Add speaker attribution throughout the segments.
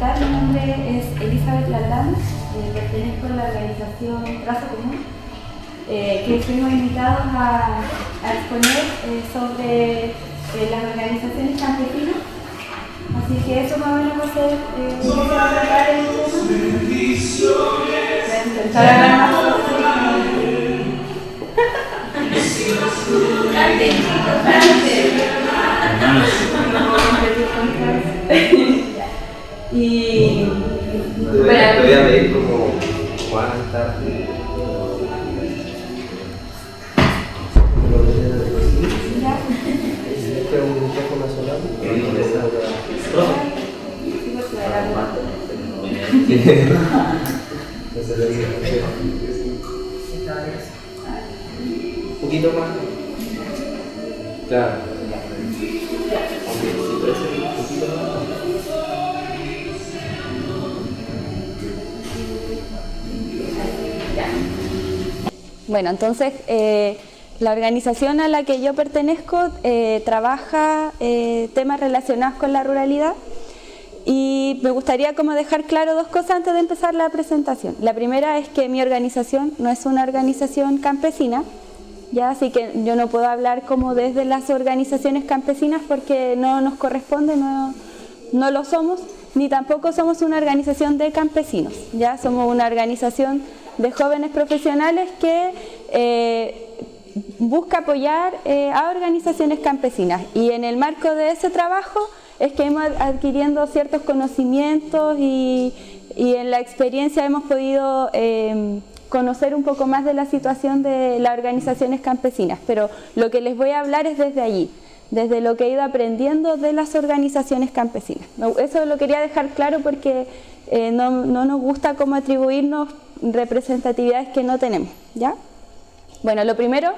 Speaker 1: presentar, mi nombre es Elizabeth Lalán, pertenezco a la organización Trazo Común, que fuimos invitados a exponer sobre las organizaciones campesinas. Así que eso más o menos va a ser qué se va a tratar en el tema. Voy a intentar hablar más y
Speaker 2: te voy a pedir como cuántas un micrófono solar. Un poquito más. Claro. Si puede ser un poquito más.
Speaker 1: Bueno, entonces la organización a la que yo pertenezco trabaja temas relacionados con la ruralidad y me gustaría como dejar claro dos cosas antes de empezar la presentación. La primera es que mi organización no es una organización campesina, ¿ya? Así que yo no puedo hablar como desde las organizaciones campesinas porque no nos corresponde, no lo somos, ni tampoco somos una organización de campesinos, ¿ya? Somos una organización de jóvenes profesionales que busca apoyar a organizaciones campesinas y en el marco de ese trabajo es que hemos adquiriendo ciertos conocimientos y en la experiencia hemos podido conocer un poco más de la situación de las organizaciones campesinas, pero lo que les voy a hablar es desde allí, desde lo que he ido aprendiendo de las organizaciones campesinas. Eso lo quería dejar claro porque no nos gusta como atribuirnos representatividades que no tenemos, ¿ya? Bueno, lo primero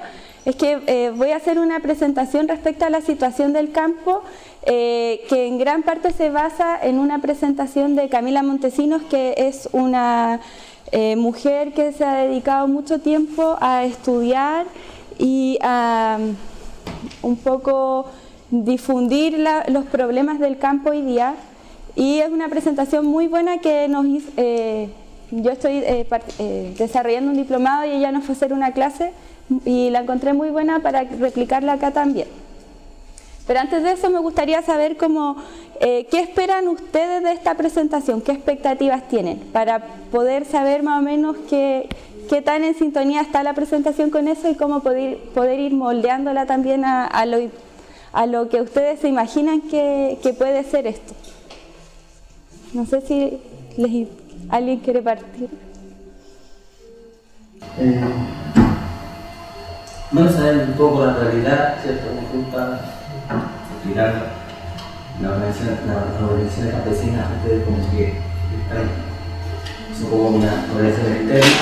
Speaker 1: es que voy a hacer una presentación respecto a la situación del campo que en gran parte se basa en una presentación de Camila Montesinos, que es una mujer que se ha dedicado mucho tiempo a estudiar y a un poco difundir los problemas del campo hoy día, y es una presentación muy buena que nos hizo. Yo estoy desarrollando un diplomado y ella nos fue a hacer una clase y la encontré muy buena para replicarla acá también. Pero antes de eso me gustaría saber qué esperan ustedes de esta presentación, qué expectativas tienen, para poder saber más o menos qué tan en sintonía está la presentación con eso y cómo poder ir moldeándola también a lo que ustedes se imaginan que puede ser esto. No sé si ¿alguien quiere partir?
Speaker 3: Bueno, saber un poco la realidad, ¿cierto? Me gusta explicar las organizaciones campesinas, ustedes como que están, son como una organización externa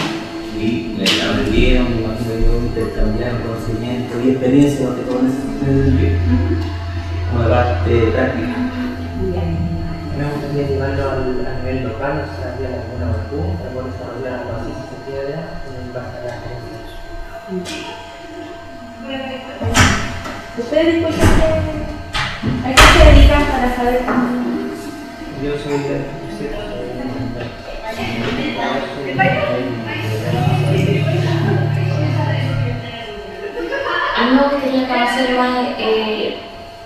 Speaker 3: y le aprendieron, me imagino yo, intercambiaron conocimiento y experiencia con ese sentido, como la parte práctica.
Speaker 4: Me gustaría llevarlo a nivel local, o sea, haría alguna vacuna, algo desarrollar algo así, si se quiere, en base a la gerencia.
Speaker 1: ¿Ustedes disculpen a qué se dedican para saber cómo?
Speaker 4: Yo soy de
Speaker 5: A mí me gustaría conocer más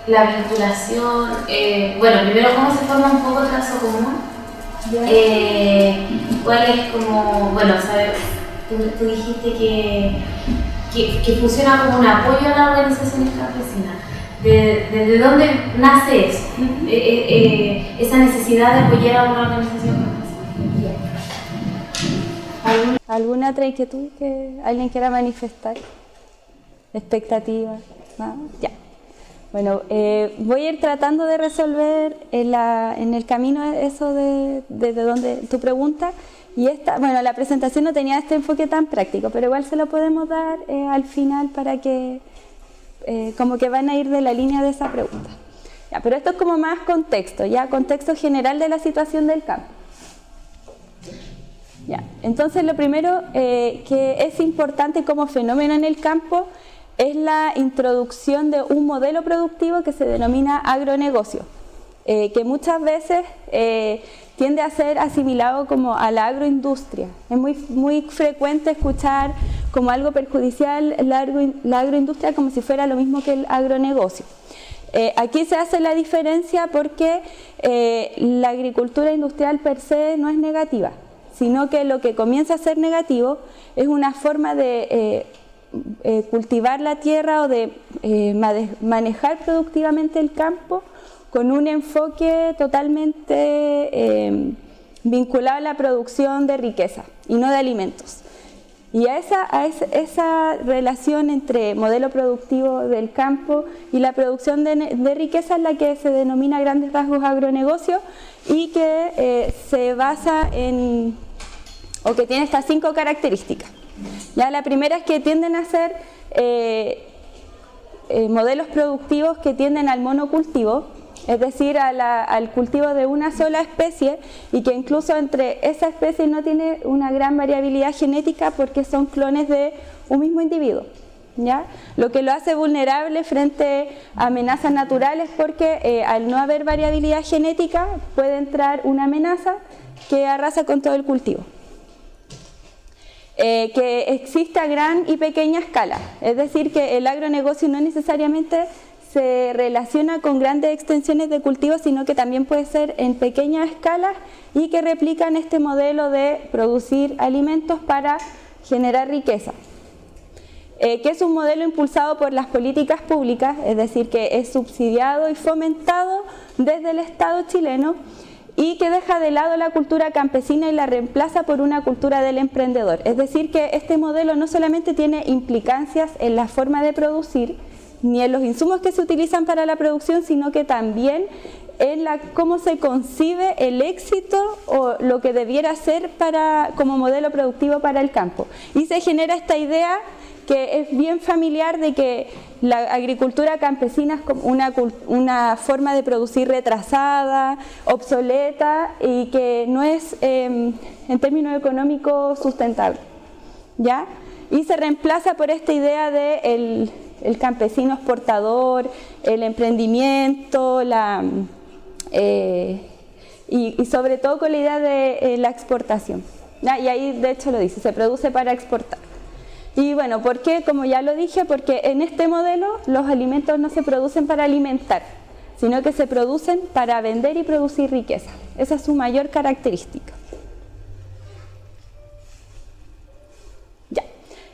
Speaker 5: la vinculación, bueno, primero cómo se forma un poco Trazo Común, cuál es como, bueno, sabes, tú dijiste que funciona como un apoyo a las organizaciones campesinas. ¿Desde dónde nace eso? Esa necesidad de apoyar a una organización campesina.
Speaker 1: ¿Alguna otra inquietud que alguien quiera manifestar? ¿Expectativas? ¿No? Ya. Bueno, voy a ir tratando de resolver en el camino eso desde donde tu pregunta. Y bueno, la presentación no tenía este enfoque tan práctico, pero igual se lo podemos dar al final para que como que van a ir de la línea de esa pregunta. Ya, pero esto es como más contexto, ya contexto general de la situación del campo. Ya, entonces lo primero que es importante como fenómeno en el campo es la introducción de un modelo productivo que se denomina agronegocio, que muchas veces tiende a ser asimilado como a la agroindustria. Es muy frecuente escuchar como algo perjudicial la agroindustria como si fuera lo mismo que el agronegocio. Aquí se hace la diferencia porque la agricultura industrial per se no es negativa, sino que lo que comienza a ser negativo es una forma de cultivar la tierra o de manejar productivamente el campo con un enfoque totalmente vinculado a la producción de riqueza y no de alimentos. Y a esa relación entre modelo productivo del campo y la producción de riqueza es la que se denomina a grandes rasgos agronegocio y que se basa en, o que tiene estas 5 características. Ya, la primera es que tienden a ser modelos productivos que tienden al monocultivo, es decir, al cultivo de una sola especie, y que incluso entre esa especie no tiene una gran variabilidad genética porque son clones de un mismo individuo, ¿ya? Lo que lo hace vulnerable frente a amenazas naturales porque al no haber variabilidad genética puede entrar una amenaza que arrasa con todo el cultivo. Que existe a gran y pequeña escala, es decir, que el agronegocio no necesariamente se relaciona con grandes extensiones de cultivo, sino que también puede ser en pequeñas escalas y que replican este modelo de producir alimentos para generar riqueza. Que es un modelo impulsado por las políticas públicas, es decir, que es subsidiado y fomentado desde el Estado chileno y que deja de lado la cultura campesina y la reemplaza por una cultura del emprendedor. Es decir, que este modelo no solamente tiene implicancias en la forma de producir, ni en los insumos que se utilizan para la producción, sino que también en cómo se concibe el éxito o lo que debiera ser como modelo productivo para el campo. Y se genera esta idea que es bien familiar de que la agricultura campesina es como una forma de producir retrasada, obsoleta y que no es en términos económicos sustentable, ¿ya? Y se reemplaza por esta idea de el campesino exportador, el emprendimiento, y sobre todo con la idea de la exportación, ¿ya? Y ahí de hecho lo dice, se produce para exportar. Y bueno, ¿por qué? Como ya lo dije, porque en este modelo los alimentos no se producen para alimentar, sino que se producen para vender y producir riqueza. Esa es su mayor característica. Ya.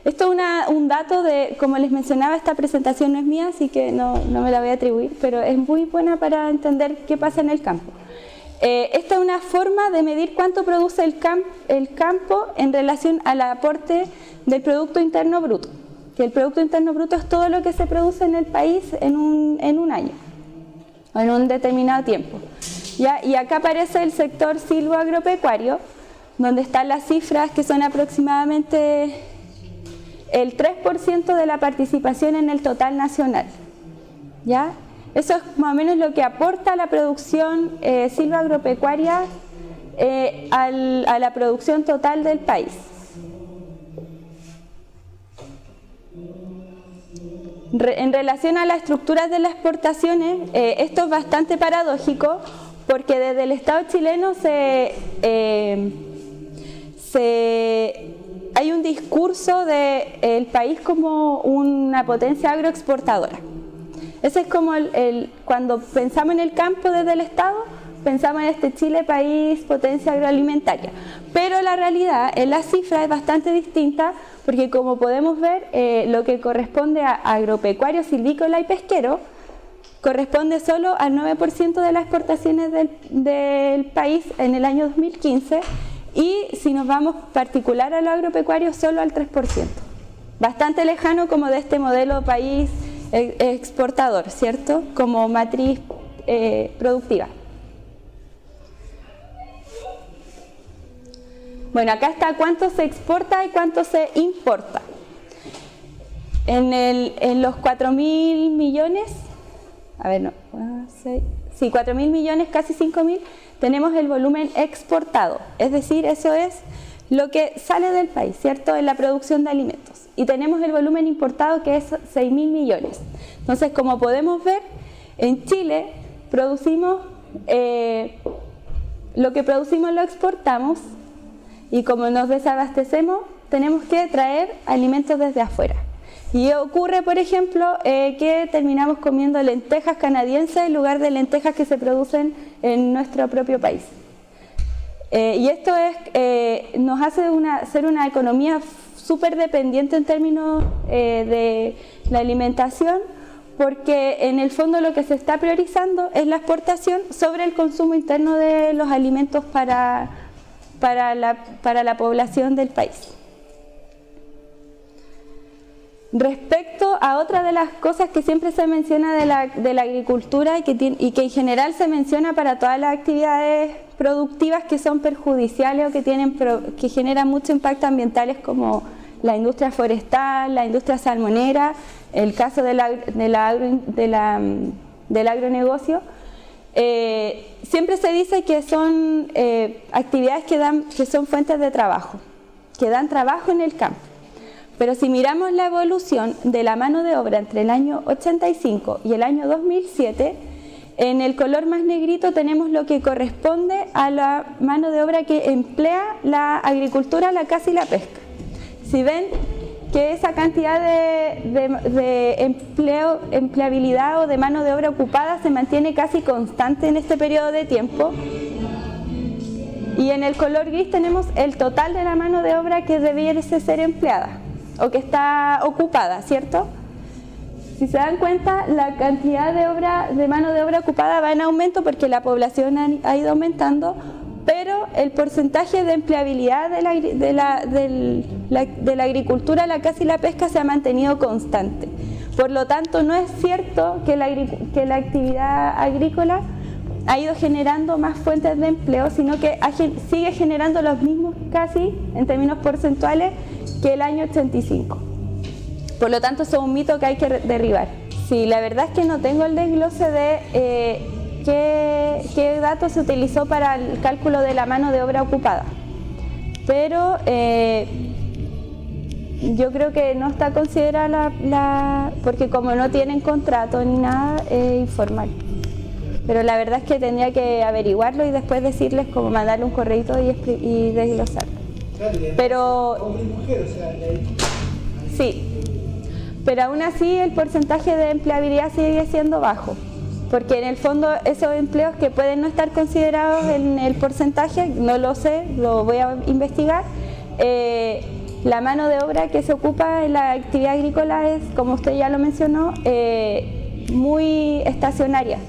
Speaker 1: Esto es un dato de, como les mencionaba, esta presentación no es mía, así que no me la voy a atribuir, pero es muy buena para entender qué pasa en el campo. Esta es una forma de medir cuánto produce el campo en relación al aporte del Producto Interno Bruto. Que el Producto Interno Bruto es todo lo que se produce en el país en un año, o en un determinado tiempo. ¿Ya? Y acá aparece el sector silvoagropecuario, donde están las cifras que son aproximadamente el 3% de la participación en el total nacional. ¿Ya? Eso es más o menos lo que aporta la producción silvoagropecuaria a la producción total del país. En relación a las estructuras de las exportaciones, esto es bastante paradójico porque desde el Estado chileno hay un discurso del país como una potencia agroexportadora. Ese es como cuando pensamos en el campo desde el Estado, pensamos en este Chile país, potencia agroalimentaria. Pero la realidad en la cifra es bastante distinta porque, como podemos ver, lo que corresponde a agropecuario, silvícola y pesquero corresponde solo al 9% de las exportaciones del país en el año 2015 y, si nos vamos particular a lo agropecuario, solo al 3%. Bastante lejano como de este modelo país exportador, ¿cierto? Como matriz productiva. Bueno, acá está cuánto se exporta y cuánto se importa. En los 4.000 millones, a ver, no, 6, sí, 4.000 millones, casi 5.000, tenemos el volumen exportado. Es decir, eso es lo que sale del país, ¿cierto? En la producción de alimentos. Y tenemos el volumen importado, que es 6.000 millones. Entonces, como podemos ver, en Chile producimos lo que producimos lo exportamos y como nos desabastecemos tenemos que traer alimentos desde afuera. Y ocurre, por ejemplo, que terminamos comiendo lentejas canadienses en lugar de lentejas que se producen en nuestro propio país. Y esto nos hace ser una economía súper dependiente en términos de la alimentación, porque en el fondo lo que se está priorizando es la exportación sobre el consumo interno de los alimentos para la población del país. Respecto a otra de las cosas que siempre se menciona de la agricultura y que en general se menciona para todas las actividades productivas que son perjudiciales o que generan mucho impacto ambientales, como la industria forestal, la industria salmonera, el caso del agronegocio, siempre se dice que son actividades que son fuentes de trabajo, que dan trabajo en el campo. Pero si miramos la evolución de la mano de obra entre el año 85 y el año 2007, en el color más negrito tenemos lo que corresponde a la mano de obra que emplea la agricultura, la caza y la pesca. Si ven que esa cantidad de empleabilidad o de mano de obra ocupada se mantiene casi constante en este periodo de tiempo, y en el color gris tenemos el total de la mano de obra que debiese ser empleada o que está ocupada, ¿cierto? Si se dan cuenta, la cantidad de mano de obra ocupada va en aumento porque la población ha ido aumentando, pero el porcentaje de empleabilidad de la agricultura, la caza y la pesca se ha mantenido constante. Por lo tanto, no es cierto que la actividad agrícola ha ido generando más fuentes de empleo, sino que sigue generando los mismos casi, en términos porcentuales, que el año 85. Por lo tanto, eso es un mito que hay que derribar. Sí, la verdad es que no tengo el desglose de qué datos se utilizó para el cálculo de la mano de obra ocupada, pero yo creo que no está considerada porque como no tienen contrato ni nada, es informal. Pero la verdad es que tendría que averiguarlo y después decirles cómo mandarle un correíto y desglosarlo. Pero hombre y mujer, o sea, sí, pero aún así el porcentaje de empleabilidad sigue siendo bajo, porque en el fondo esos empleos que pueden no estar considerados en el porcentaje, no lo sé, lo voy a investigar. La mano de obra que se ocupa en la actividad agrícola es, como usted ya lo mencionó, muy estacionaria.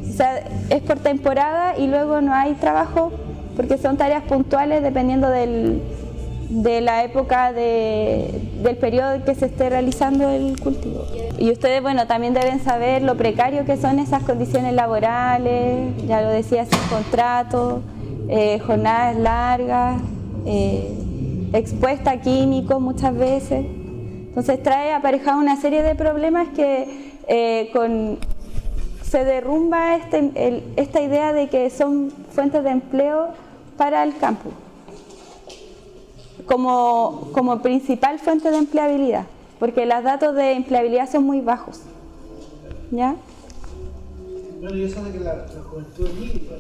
Speaker 1: O sea, es por temporada y luego no hay trabajo porque son tareas puntuales dependiendo de la época del periodo en que se esté realizando el cultivo. Y ustedes, bueno, también deben saber lo precario que son esas condiciones laborales, ya lo decía, sin contrato, jornadas largas, expuesta a químicos muchas veces. Entonces trae aparejado una serie de problemas que se derrumba esta idea de que son fuentes de empleo para el campo como principal fuente de empleabilidad, porque los datos de empleabilidad son muy bajos. ¿Ya?
Speaker 6: Bueno, y eso de que la juventud migra.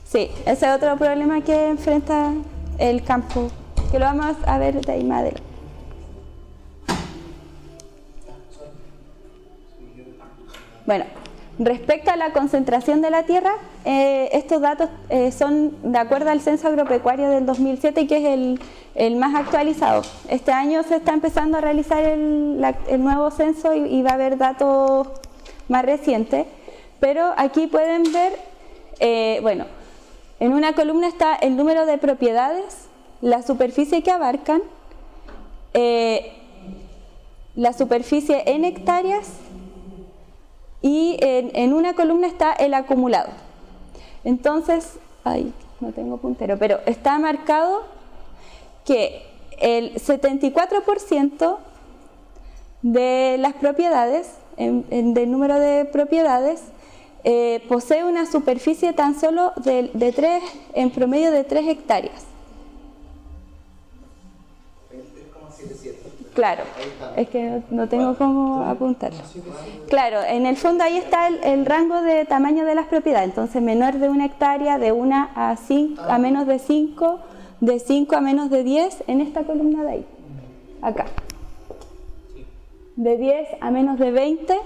Speaker 1: Sí, ese es otro problema que enfrenta el campo, que lo vamos a ver de ahí más adelante. Bueno, respecto a la concentración de la tierra, estos datos son de acuerdo al Censo Agropecuario del 2007, que es el más actualizado. Este año se está empezando a realizar el nuevo censo y va a haber datos más recientes, pero aquí pueden ver, bueno, en una columna está el número de propiedades, la superficie que abarcan, la superficie en hectáreas, y en una columna está el acumulado. Entonces, no tengo puntero, pero está marcado que el 74% de las propiedades, del número de propiedades, posee una superficie tan solo en promedio de 3 hectáreas. Claro, es que no tengo cómo apuntarlo. Claro, en el fondo ahí está el rango de tamaño de las propiedades, entonces menor de 1 hectárea, de 1 a 5, a menos de 5, de 5 a menos de 10, en esta columna de ahí, acá. De 10 a menos de 20,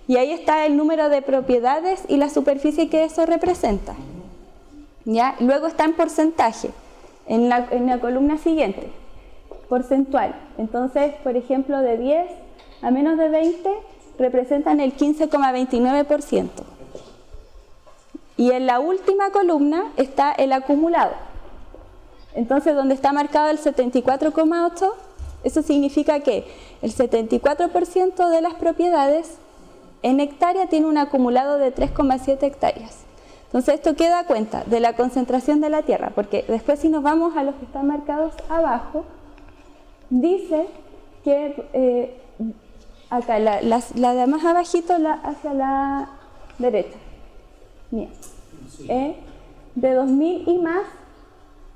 Speaker 1: y ahí está el número de propiedades y la superficie que eso representa. ¿Ya? Luego está en porcentaje, en la columna siguiente. Porcentual. Entonces, por ejemplo, de 10 a menos de 20 representan el 15,29%. Y en la última columna está el acumulado. Entonces, donde está marcado el 74,8, eso significa que el 74% de las propiedades en hectárea tiene un acumulado de 3,7 hectáreas. Entonces, esto queda a cuenta de la concentración de la tierra, porque después si nos vamos a los que están marcados abajo, dice que acá, la de más abajito, hacia la derecha, mía, de 2000 y más,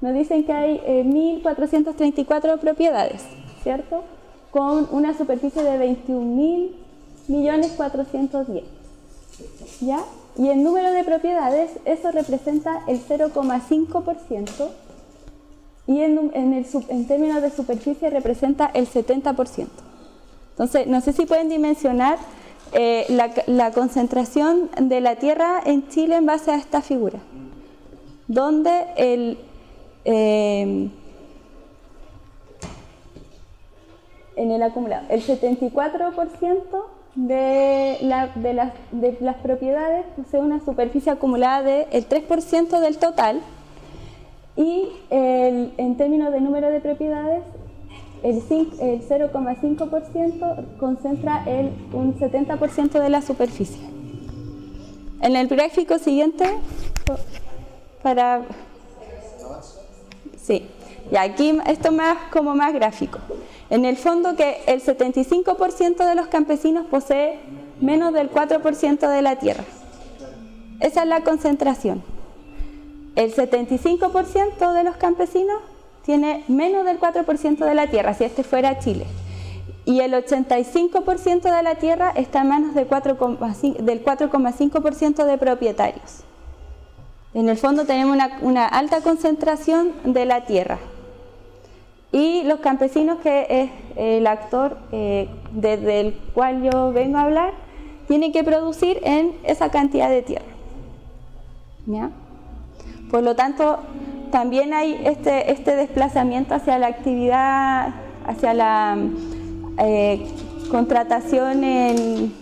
Speaker 1: nos dicen que hay 1434 propiedades, ¿cierto? Con una superficie de 21.410.000, ¿ya? Y el número de propiedades, eso representa el 0,5%. Y en términos de superficie representa el 70%. Entonces, no sé si pueden dimensionar la concentración de la tierra en Chile en base a esta figura, donde en el acumulado, el 74% de las propiedades posee una superficie acumulada del 3% del total. Y en términos de número de propiedades, el 0,5% concentra un 70% de la superficie. En el gráfico siguiente, sí, y aquí esto como más gráfico. En el fondo que el 75% de los campesinos posee menos del 4% de la tierra. Esa es la concentración. El 75% de los campesinos tiene menos del 4% de la tierra, si este fuera Chile. Y el 85% de la tierra está en manos del 4,5% de propietarios. En el fondo tenemos una alta concentración de la tierra. Y los campesinos, que es el actor desde el cual yo vengo a hablar, tienen que producir en esa cantidad de tierra. ¿Ya? Por lo tanto, también hay este desplazamiento hacia la actividad, hacia la contratación en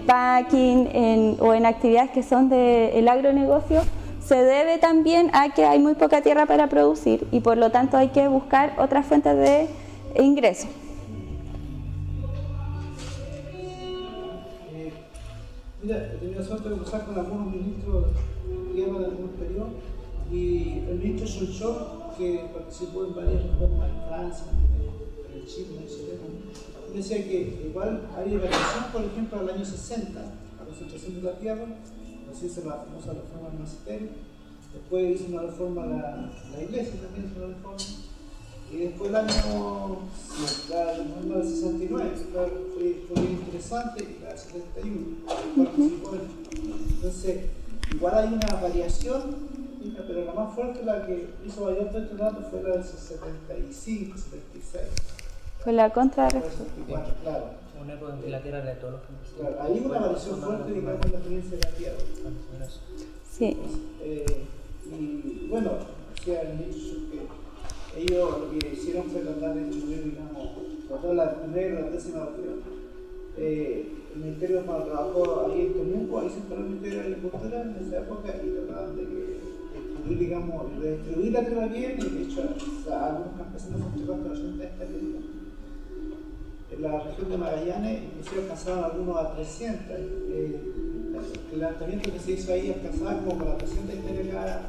Speaker 1: packing o en actividades que son del agronegocio, se debe también a que hay muy poca tierra para producir y por lo tanto hay que buscar otras fuentes de ingresos.
Speaker 6: Mira, he tenido suerte de conversar con algunos ministros de tierra de algún periodo, y el ministro Solchor, que participó en varias reformas en Francia, en Chile, etc., decía que igual había variación, por ejemplo, al año 60, la concentración de la tierra, así se la famosa reforma del magisterio, después hizo una reforma la iglesia, también hizo una reforma, y después el año la 69, fue bien interesante, y la 71, participó en. Entonces, igual hay una variación, pero la más fuerte, la que hizo variar todo este dato, fue la del 75, 76.
Speaker 1: Fue la contrarreforma.
Speaker 6: Claro.
Speaker 4: Una época en que la tierra era de todos los campesinos.
Speaker 6: Claro, hay una variación fuerte, digamos, en la experiencia de la tierra.
Speaker 1: Sí.
Speaker 6: Y bueno, decía el ministro que ellos lo que hicieron fue tratar de distribuir, digamos, por toda la primera y la décima región. El Ministerio cuando trabajó ahí en Temuco, ahí se instaló el Ministerio de Agricultura en esa época y trataban de distribuir, digamos, redistribuir la tierra bien, y de hecho algunos campesinos son llegando a 80 hectáreas. En la región de Magallanes inclusive alcanzaban algunos a 300. El levantamiento que se hizo ahí alcanzaba como para 300 hectáreas cada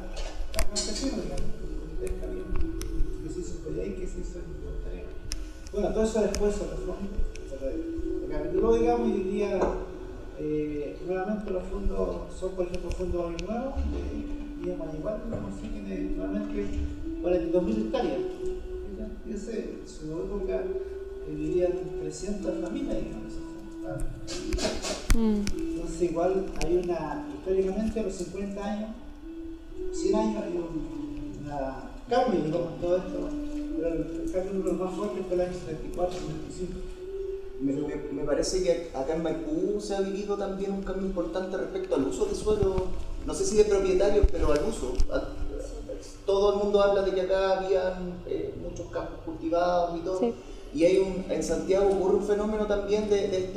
Speaker 6: campesino, digamos, que se hizo en Coyhaique, que se hizo en Montaña. Bueno, todo eso después se recapituló, digamos, y hoy día nuevamente los fondos son, por ejemplo, fondos Año Nuevo, de Villa Mayigual, que consiguen nuevamente 42.000 hectáreas. en su época vivían 300 familias, digamos. Entonces igual hay históricamente a los 50 años, 100 años hay un cambio, digamos, en todo esto, pero el cambio más fuerte fue el año 74, 75.
Speaker 7: Me parece que acá en Maipú se ha vivido también un cambio importante respecto al uso de suelo, no sé si de propietarios, pero al uso. Todo el mundo habla de que acá habían muchos campos cultivados y todo. Sí. Y en Santiago ocurre un fenómeno también de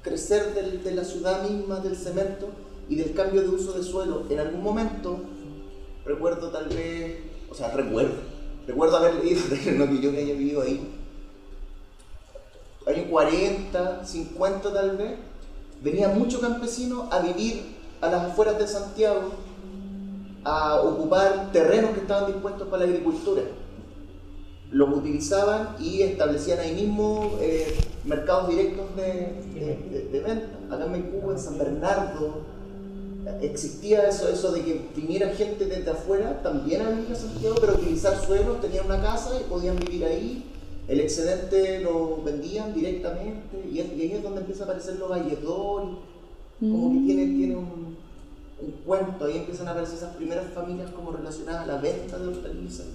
Speaker 7: crecer de la ciudad misma, del cemento y del cambio de uso de suelo. En algún momento, recuerdo haber leído, no que yo que haya vivido ahí, años 40, 50 tal vez, venía mucho campesino a vivir a las afueras de Santiago, a ocupar terrenos que estaban dispuestos para la agricultura. Los utilizaban y establecían ahí mismo mercados directos de venta. Acá en Maipú, en San Bernardo, existía eso de que viniera gente desde afuera también a vivir a Santiago, pero utilizar suelos, tenían una casa y podían vivir ahí. El excedente lo vendían directamente y ahí es donde empieza a aparecer los valledores, como que tiene un cuento, ahí empiezan a aparecer esas primeras familias como relacionadas a la venta de hortalizas.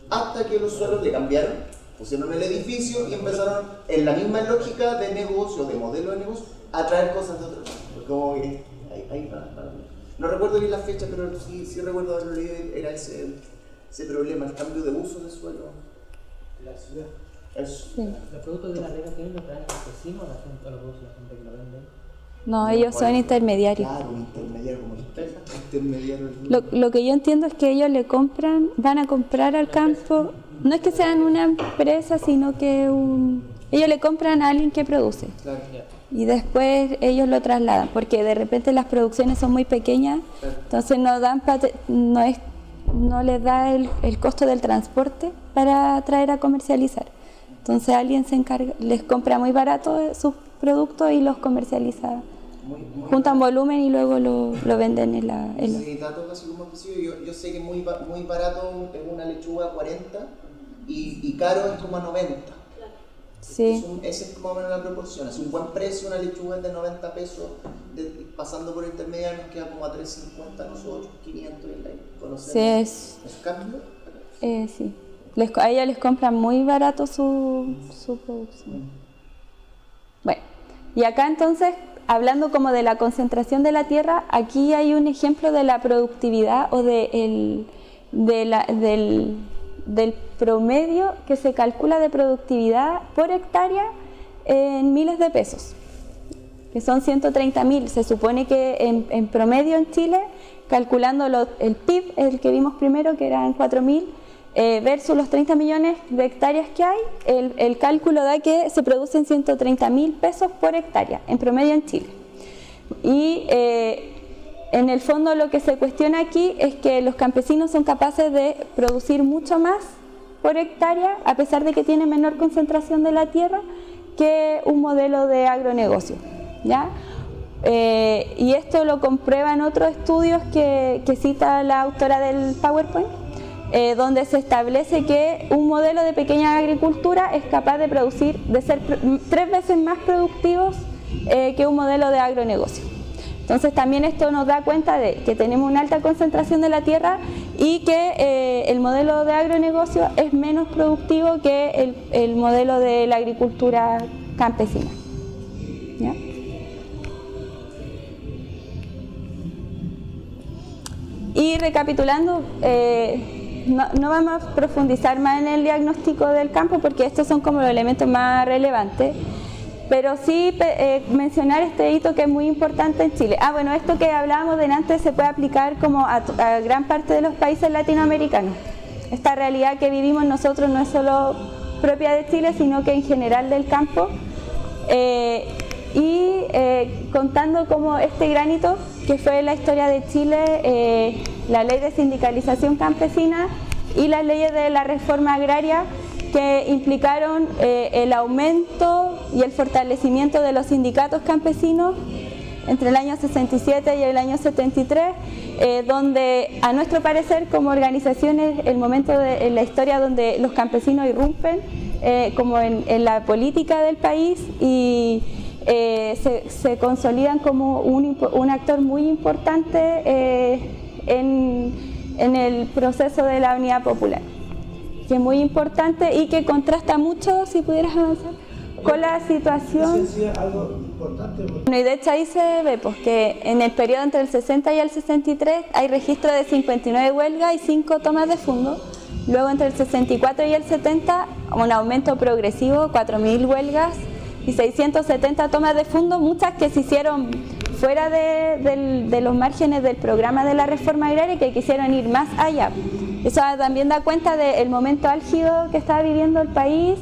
Speaker 7: Hasta que los suelos le cambiaron, pusieron el edificio y empezaron en la misma lógica de negocio, de modelo de negocio, a traer cosas de otro lado. Como que no recuerdo bien la fecha, pero sí recuerdo haberlo leído, era ese problema, el cambio de uso de suelo en la ciudad. Eso. Sí.
Speaker 4: ¿Los productos de la regla que lo traen campesinos o los produce la gente que lo vende?
Speaker 1: No, ellos son intermediarios.
Speaker 7: Claro, intermediarios como intermediarios.
Speaker 1: Lo que yo entiendo es que ellos van a comprar al campo, no es que sean una empresa, sino que ellos le compran a alguien que produce. Claro. Y después ellos lo trasladan, porque de repente las producciones son muy pequeñas, entonces no les da el costo del transporte para traer a comercializar. Entonces alguien se encarga, les compra muy barato sus productos y los comercializa. Juntan volumen y luego lo venden en la...
Speaker 7: Sí, datos así como yo sé que muy barato es una lechuga a 40 y caro es como a 90.
Speaker 1: Sí.
Speaker 7: Esa es más o menos la proporción. Es un buen precio, una lechuga es de 90 pesos, pasando por intermediario nos queda como a 3.50 nosotros, 500 y la
Speaker 1: sí, ¿es cambio? Sí. A ellos les compran muy barato su producción. Bueno, y acá entonces, hablando como de la concentración de la tierra, aquí hay un ejemplo de la productividad o del promedio que se calcula de productividad por hectárea en miles de pesos, que son 130.000. Se supone que en promedio en Chile, calculando el PIB, el que vimos primero, que eran 4.000, versus los 30 millones de hectáreas que hay, el cálculo da que se producen 130.000 pesos por hectárea, en promedio en Chile. Y en el fondo lo que se cuestiona aquí es que los campesinos son capaces de producir mucho más por hectárea, a pesar de que tienen menor concentración de la tierra, que un modelo de agronegocio, ¿ya? Y esto lo comprueban otros estudios que cita la autora del PowerPoint, donde se establece que un modelo de pequeña agricultura es capaz de ser 3 veces más productivos que un modelo de agronegocio. Entonces también esto nos da cuenta de que tenemos una alta concentración de la tierra y que el modelo de agronegocio es menos productivo que el modelo de la agricultura campesina, ¿ya? Y recapitulando, no vamos a profundizar más en el diagnóstico del campo porque estos son como los elementos más relevantes, pero sí mencionar este hito que es muy importante en Chile. Bueno, esto que hablábamos delante se puede aplicar como a gran parte de los países latinoamericanos. Esta realidad que vivimos nosotros no es solo propia de Chile, sino que en general del campo. Contando como este gran hito que fue la historia de Chile, la ley de sindicalización campesina y las leyes de la reforma agraria que implicaron el aumento y el fortalecimiento de los sindicatos campesinos entre el año 67 y el año 73, donde a nuestro parecer como organizaciones el momento en la historia donde los campesinos irrumpen como en la política del país y se consolidan como un actor muy importante en el proceso de la unidad popular, que es muy importante y que contrasta mucho, si pudieras avanzar, con la situación.
Speaker 6: Algo importante.
Speaker 1: Bueno, y de hecho ahí se ve pues, que en el periodo entre el 60 y el 63 hay registro de 59 huelgas y 5 tomas de fondo. Luego entre el 64 y el 70 un aumento progresivo, 4.000 huelgas y 670 tomas de fondo, muchas que se hicieron fuera de los márgenes del programa de la reforma agraria y que quisieron ir más allá. Eso también da cuenta del momento álgido que estaba viviendo el país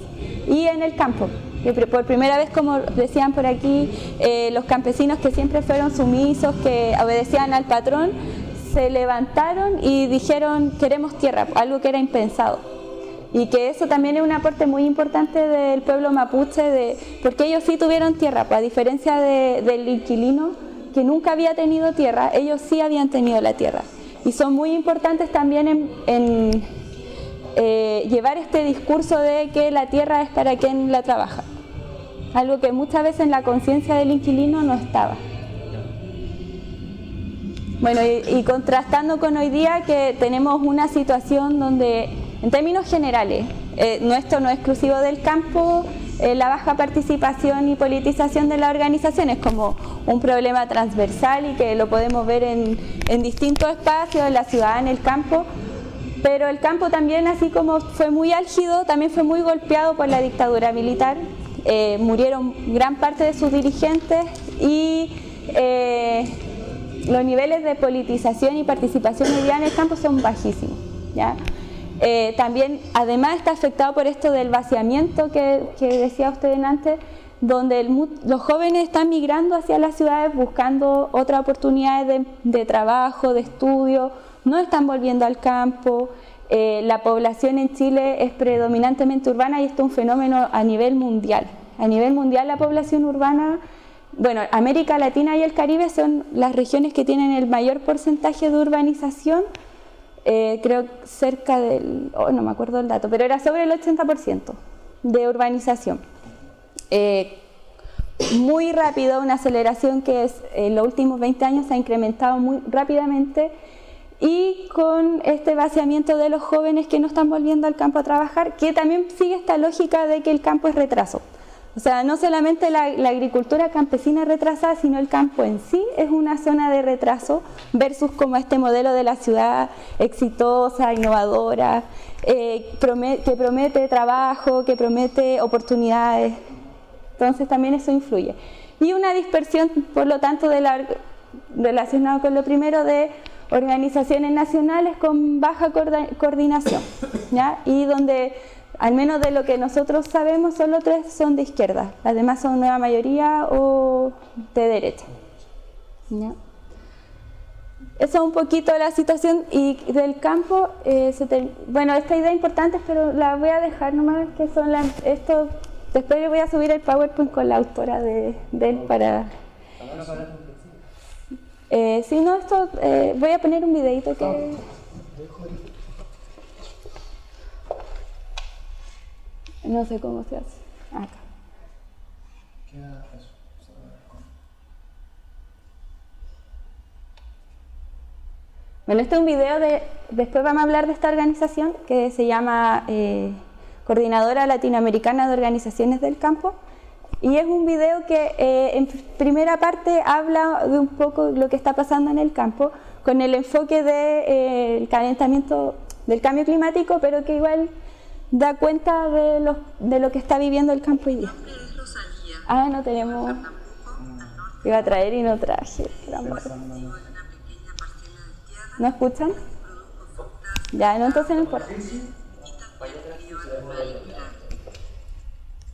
Speaker 1: y en el campo. Que por primera vez, como decían por aquí, los campesinos que siempre fueron sumisos, que obedecían al patrón, se levantaron y dijeron queremos tierra, algo que era impensado. Y que eso también es un aporte muy importante del pueblo mapuche, porque ellos sí tuvieron tierra, pues, a diferencia del inquilino que nunca había tenido tierra, ellos sí habían tenido la tierra. Y son muy importantes también en llevar este discurso de que la tierra es para quien la trabaja, algo que muchas veces en la conciencia del inquilino no estaba. Bueno, y contrastando con hoy día que tenemos una situación donde, en términos generales, esto no es exclusivo del campo, la baja participación y politización de las organizaciones como un problema transversal y que lo podemos ver en distintos espacios, en la ciudad, en el campo, pero el campo también, así como fue muy álgido, también fue muy golpeado por la dictadura militar, murieron gran parte de sus dirigentes y los niveles de politización y participación hoy día en el campo son bajísimos, ¿ya? También, además, está afectado por esto del vaciamiento que decía usted antes, donde los jóvenes están migrando hacia las ciudades buscando otras oportunidades de trabajo, de estudio, no están volviendo al campo. La población en Chile es predominantemente urbana y esto es un fenómeno a nivel mundial. A nivel mundial la población urbana, bueno, América Latina y el Caribe son las regiones que tienen el mayor porcentaje de urbanización. Creo cerca del, no me acuerdo el dato, pero era sobre el 80% de urbanización. Muy rápido, una aceleración que en los últimos 20 años se ha incrementado muy rápidamente y con este vaciamiento de los jóvenes que no están volviendo al campo a trabajar, que también sigue esta lógica de que el campo es retraso. O sea, no solamente la agricultura campesina es retrasada, sino el campo en sí es una zona de retraso versus como este modelo de la ciudad exitosa, innovadora, que promete trabajo, que promete oportunidades. Entonces también eso influye. Y una dispersión, por lo tanto, relacionado con lo primero, de organizaciones nacionales con baja coordinación, ¿ya? Y donde, al menos de lo que nosotros sabemos, solo 3 son de izquierda, las demás son nueva mayoría o de derecha, ¿ya? Eso es un poquito la situación y del campo. Bueno, esta idea es importante, pero la voy a dejar nomás, que son esto. Después le voy a subir el PowerPoint con la autora de él para... si no, esto voy a poner un videito que... No sé cómo se hace. Acá. Bueno, este es un video después vamos a hablar de esta organización que se llama Coordinadora Latinoamericana de Organizaciones del Campo, y es un video que en primera parte habla de un poco lo que está pasando en el campo con el enfoque del calentamiento, del cambio climático, pero que igual da cuenta de lo que está viviendo el campo hoy día. No tenemos... Iba a traer y no traje. ¿No escuchan? Ya, no, entonces no importa.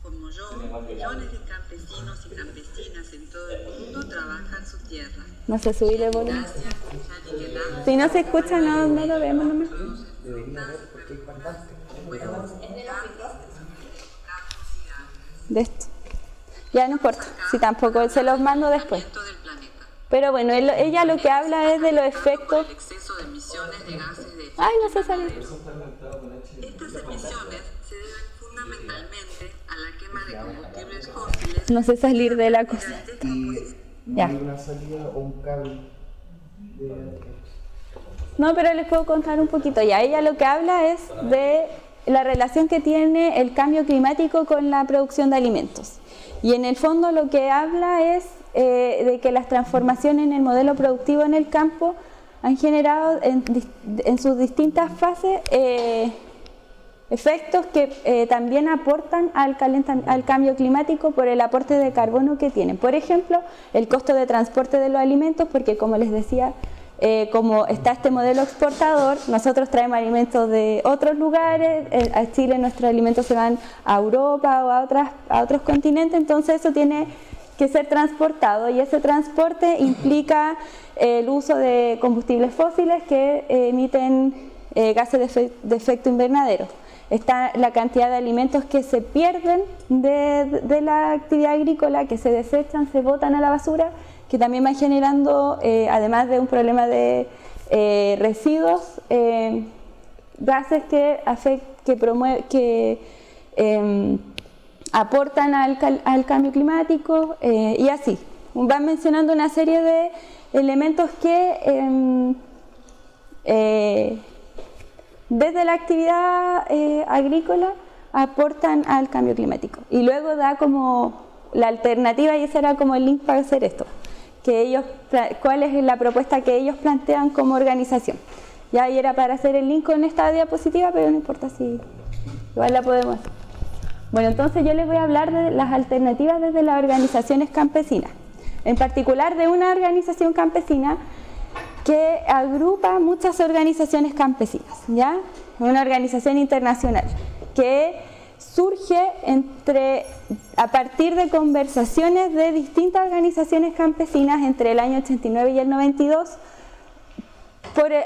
Speaker 8: Como yo, millones de campesinos y campesinas en todo el mundo trabajan su tierra.
Speaker 1: No sé subir el volumen. Si no se escucha, no lo vemos nomás. De esto. Ya no importa, si tampoco se los mando después.
Speaker 8: Del planeta.
Speaker 1: Pero bueno, ella lo que habla es de los efectos...
Speaker 8: El exceso de emisiones de gases de efecto
Speaker 1: Ay, no sé salir.
Speaker 8: Estas emisiones se deben fundamentalmente a la quema de combustibles fósiles.
Speaker 1: No sé salir de la cosa. Ya.
Speaker 6: ¿Hay una salida o un cable?
Speaker 1: No, pero les puedo contar un poquito ya. Ella lo que habla es de la relación que tiene el cambio climático con la producción de alimentos. Y en el fondo lo que habla es de que las transformaciones en el modelo productivo en el campo han generado en sus distintas fases efectos que también aportan al cambio climático por el aporte de carbono que tienen. Por ejemplo, el costo de transporte de los alimentos, porque como les decía, como está este modelo exportador, nosotros traemos alimentos de otros lugares, a Chile nuestros alimentos se van a Europa o a otros continentes, entonces eso tiene que ser transportado y ese transporte implica el uso de combustibles fósiles que emiten gases de efecto invernadero. Está la cantidad de alimentos que se pierden de la actividad agrícola, que se desechan, se botan a la basura, que también van generando, además de un problema de residuos, gases que aportan al cambio climático y así. Van mencionando una serie de elementos que desde la actividad agrícola aportan al cambio climático. Y luego da como la alternativa, y ese era como el link para hacer esto, cuál es la propuesta que ellos plantean como organización. Ya, y era para hacer el link con esta diapositiva, pero no importa si igual la podemos hacer. Bueno, entonces yo les voy a hablar de las alternativas desde las organizaciones campesinas, en particular de una organización campesina que agrupa muchas organizaciones campesinas, ¿ya? Una organización internacional que surge a partir de conversaciones de distintas organizaciones campesinas entre el año 89 y el 92,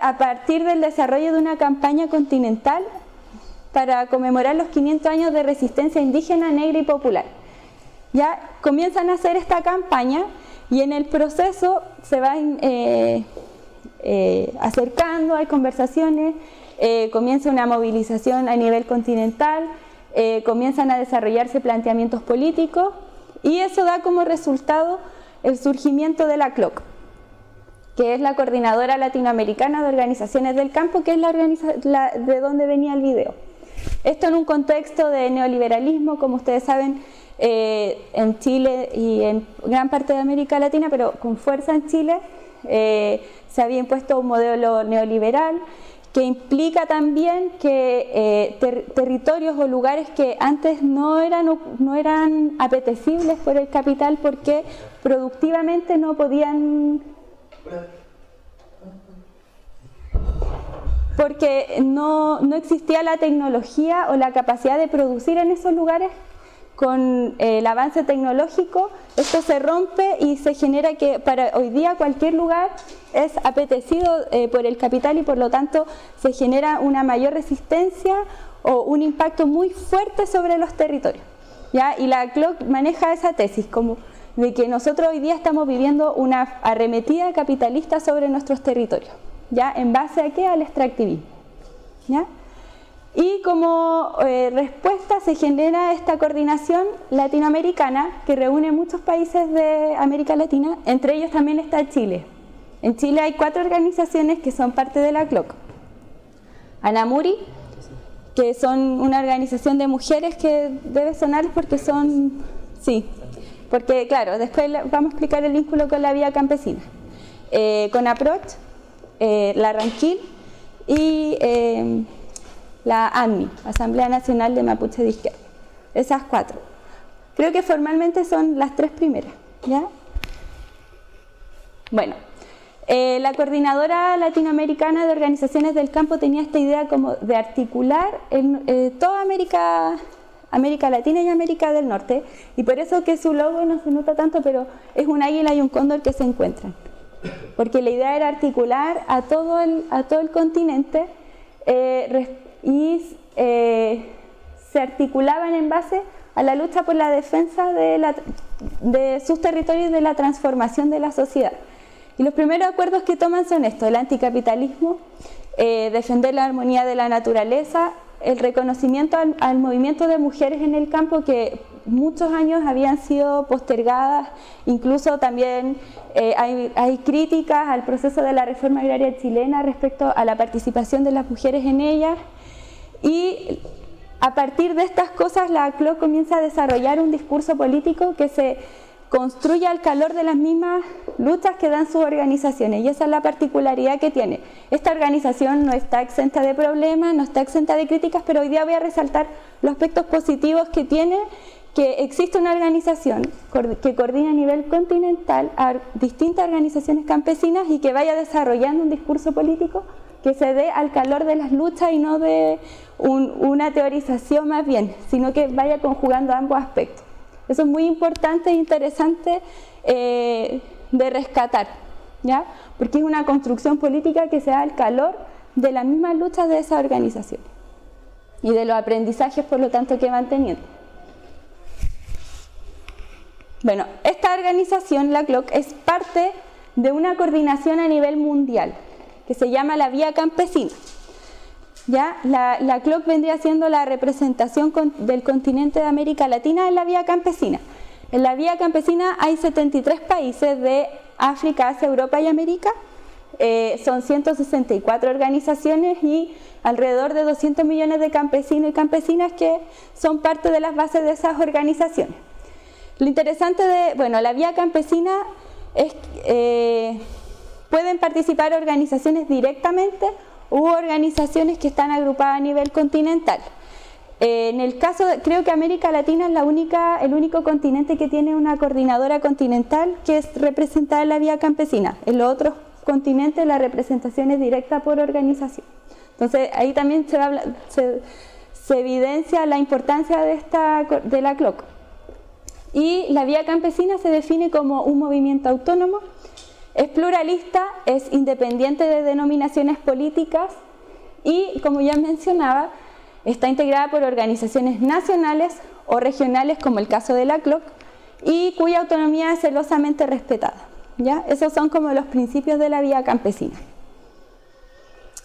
Speaker 1: a partir del desarrollo de una campaña continental para conmemorar los 500 años de resistencia indígena, negra y popular. Ya comienzan a hacer esta campaña y en el proceso se van acercando, hay conversaciones, comienza una movilización a nivel continental, comienzan a desarrollarse planteamientos políticos y eso da como resultado el surgimiento de la CLOC, que es la Coordinadora Latinoamericana de Organizaciones del Campo, que es de donde venía el video. Esto en un contexto de neoliberalismo, como ustedes saben, en Chile y en gran parte de América Latina, pero con fuerza en Chile, se había impuesto un modelo neoliberal que implica también que territorios o lugares que antes no eran apetecibles por el capital porque productivamente no podían, porque no existía la tecnología o la capacidad de producir en esos lugares. Con el avance tecnológico, esto se rompe y se genera que para hoy día cualquier lugar es apetecido por el capital y por lo tanto se genera una mayor resistencia o un impacto muy fuerte sobre los territorios, ¿ya? Y la CLOC maneja esa tesis como de que nosotros hoy día estamos viviendo una arremetida capitalista sobre nuestros territorios, ¿ya? ¿En base a qué? Al extractivismo, ¿ya? Y como respuesta se genera esta coordinación latinoamericana que reúne muchos países de América Latina, entre ellos también está Chile. En Chile hay 4 organizaciones que son parte de la CLOC. Anamuri, que son una organización de mujeres que debe sonar porque son, sí, porque claro, después vamos a explicar el vínculo con la vía campesina. CONAPROCH, la Ranquil y la ANMI, Asamblea Nacional de Mapuche de Izquierda. Esas 4. Creo que formalmente son las 3 primeras, ¿ya? Bueno, la Coordinadora Latinoamericana de Organizaciones del Campo tenía esta idea como de articular toda América Latina y América del Norte, y por eso que su logo no se nota tanto, pero es un águila y un cóndor que se encuentran, porque la idea era articular a todo el continente y se articulaban en base a la lucha por la defensa de sus territorios y de la transformación de la sociedad. Y los primeros acuerdos que toman son estos: el anticapitalismo, defender la armonía de la naturaleza, el reconocimiento al movimiento de mujeres en el campo que muchos años habían sido postergadas, incluso también hay críticas al proceso de la reforma agraria chilena respecto a la participación de las mujeres en ella, y a partir de estas cosas la ACLOC comienza a desarrollar un discurso político que se construye al calor de las mismas luchas que dan sus organizaciones, y esa es la particularidad que tiene. Esta organización no está exenta de problemas, no está exenta de críticas, pero hoy día voy a resaltar los aspectos positivos que tiene, que existe una organización que coordina a nivel continental a distintas organizaciones campesinas y que vaya desarrollando un discurso político que se dé al calor de las luchas y no de una teorización más bien, sino que vaya conjugando ambos aspectos. Eso es muy importante e interesante de rescatar, ¿ya? Porque es una construcción política que se da al calor de las mismas luchas de esa organización y de los aprendizajes, por lo tanto, que van teniendo. Bueno, esta organización, la ACLOC, es parte de una coordinación a nivel mundial que se llama la Vía Campesina. ¿Ya? La ACLOC vendría siendo la representación del continente de América Latina en la Vía Campesina. En la Vía Campesina hay 73 países de África, Asia, Europa y América. Son 164 organizaciones y alrededor de 200 millones de campesinos y campesinas que son parte de las bases de esas organizaciones. Lo interesante de la Vía Campesina es que pueden participar organizaciones directamente u organizaciones que están agrupadas a nivel continental. En el caso, creo que América Latina es el único continente que tiene una coordinadora continental que es representada en la Vía Campesina. En los otros continentes la representación es directa por organización. Entonces ahí también se evidencia la importancia de la ACLOC. Y la Vía Campesina se define como un movimiento autónomo, es pluralista, es independiente de denominaciones políticas y, como ya mencionaba, está integrada por organizaciones nacionales o regionales, como el caso de la ACLOC, y cuya autonomía es celosamente respetada, ¿ya? Esos son como los principios de la Vía Campesina.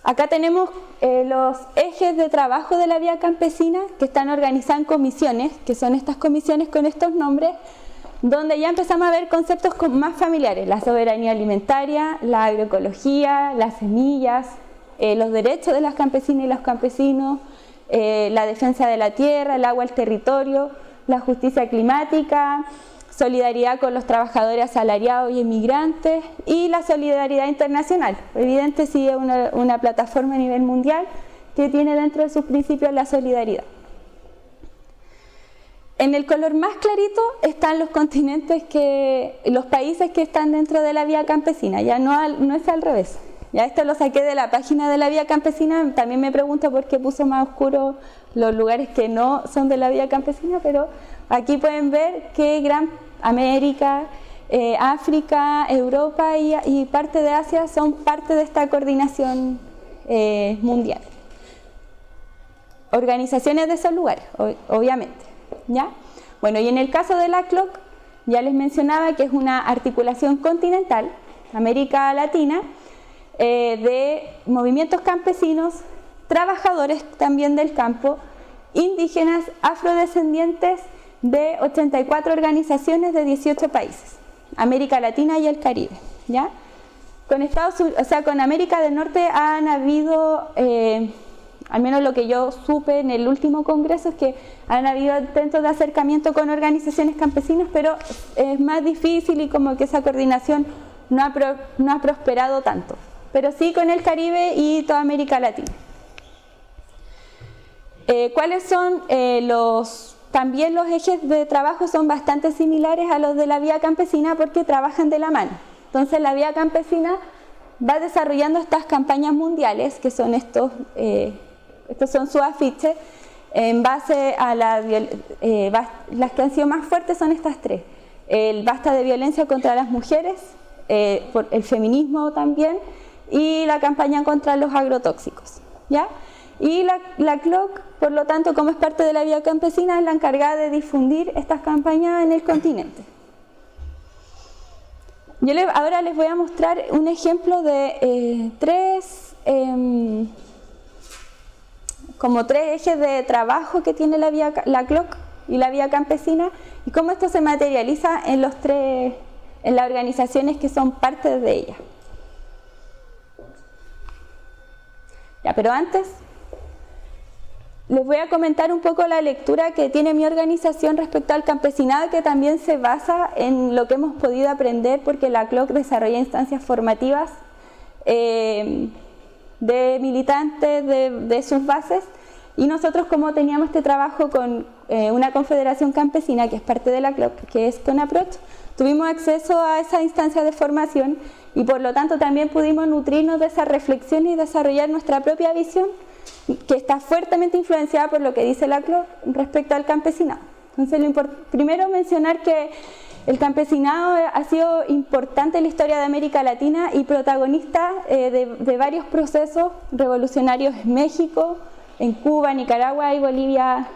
Speaker 1: Acá tenemos los ejes de trabajo de la Vía Campesina, que están organizados en comisiones, que son estas comisiones con estos nombres, donde ya empezamos a ver conceptos más familiares: la soberanía alimentaria, la agroecología, las semillas, los derechos de las campesinas y los campesinos, la defensa de la tierra, el agua, el territorio, la justicia climática, solidaridad con los trabajadores asalariados y emigrantes, y la solidaridad internacional. Evidente, sí, es una plataforma a nivel mundial que tiene dentro de sus principios la solidaridad. En el color más clarito están los continentes los países que están dentro de la Vía Campesina, ya no es al revés. Ya esto lo saqué de la página de la Vía Campesina, también me pregunto por qué puso más oscuro los lugares que no son de la Vía Campesina, pero aquí pueden ver que Gran América, África, Europa y parte de Asia son parte de esta coordinación mundial. Organizaciones de esos lugares, obviamente. ¿Ya? Bueno, y en el caso de la ACLOC, ya les mencionaba que es una articulación continental, América Latina, de movimientos campesinos, trabajadores también del campo, indígenas, afrodescendientes de 84 organizaciones de 18 países, América Latina y el Caribe. ¿Ya? Con América del Norte han habido, al menos lo que yo supe en el último congreso, es que han habido intentos de acercamiento con organizaciones campesinas, pero es más difícil y como que esa coordinación no ha prosperado tanto. Pero sí con el Caribe y toda América Latina. ¿Cuáles son también los ejes de trabajo? Son bastante similares a los de la Vía Campesina porque trabajan de la mano. Entonces la Vía Campesina va desarrollando estas campañas mundiales, que son estos son sus afiches, en base a las que han sido más fuertes son estas tres: el basta de violencia contra las mujeres, por el feminismo también, y la campaña contra los agrotóxicos, ¿ya? Y la ACLOC, por lo tanto, como es parte de la Vía Campesina, es la encargada de difundir estas campañas en el continente. Ahora les voy a mostrar un ejemplo de tres ejes de trabajo que tiene la CLOC y la vía campesina, y cómo esto se materializa en las organizaciones que son parte de ella. Ya, pero antes les voy a comentar un poco la lectura que tiene mi organización respecto al campesinado, que también se basa en lo que hemos podido aprender, porque la CLOC desarrolla instancias formativas de militantes de sus bases, y nosotros, como teníamos este trabajo con una confederación campesina que es parte de la CLOC, que es CONAPROCH, tuvimos acceso a esa instancia de formación y por lo tanto también pudimos nutrirnos de esa reflexión y desarrollar nuestra propia visión, que está fuertemente influenciada por lo que dice la CLOC respecto al campesinado. Entonces, primero mencionar que el campesinado ha sido importante en la historia de América Latina y protagonista de varios procesos revolucionarios en México, en Cuba, Nicaragua y Bolivia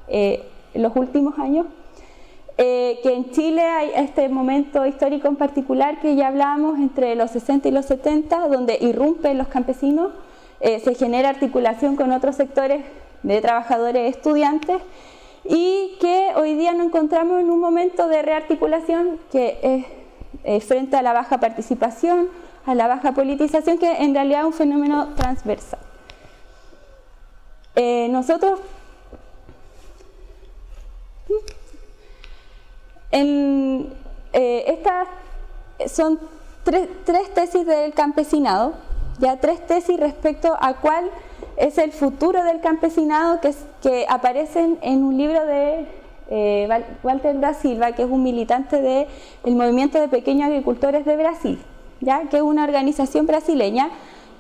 Speaker 1: en los últimos años. Que en Chile hay este momento histórico en particular que ya hablábamos entre los 60 y los 70, donde irrumpen los campesinos, se genera articulación con otros sectores de trabajadores estudiantes, y que hoy día nos encontramos en un momento de rearticulación que es frente a la baja participación, a la baja politización, que en realidad es un fenómeno transversal. Nosotros estas son tres tesis del campesinado, ya tres tesis respecto a cuál es el futuro del campesinado, que aparecen en un libro de Walter da Silva, que es un militante del movimiento de pequeños agricultores de Brasil, ya que es una organización brasileña,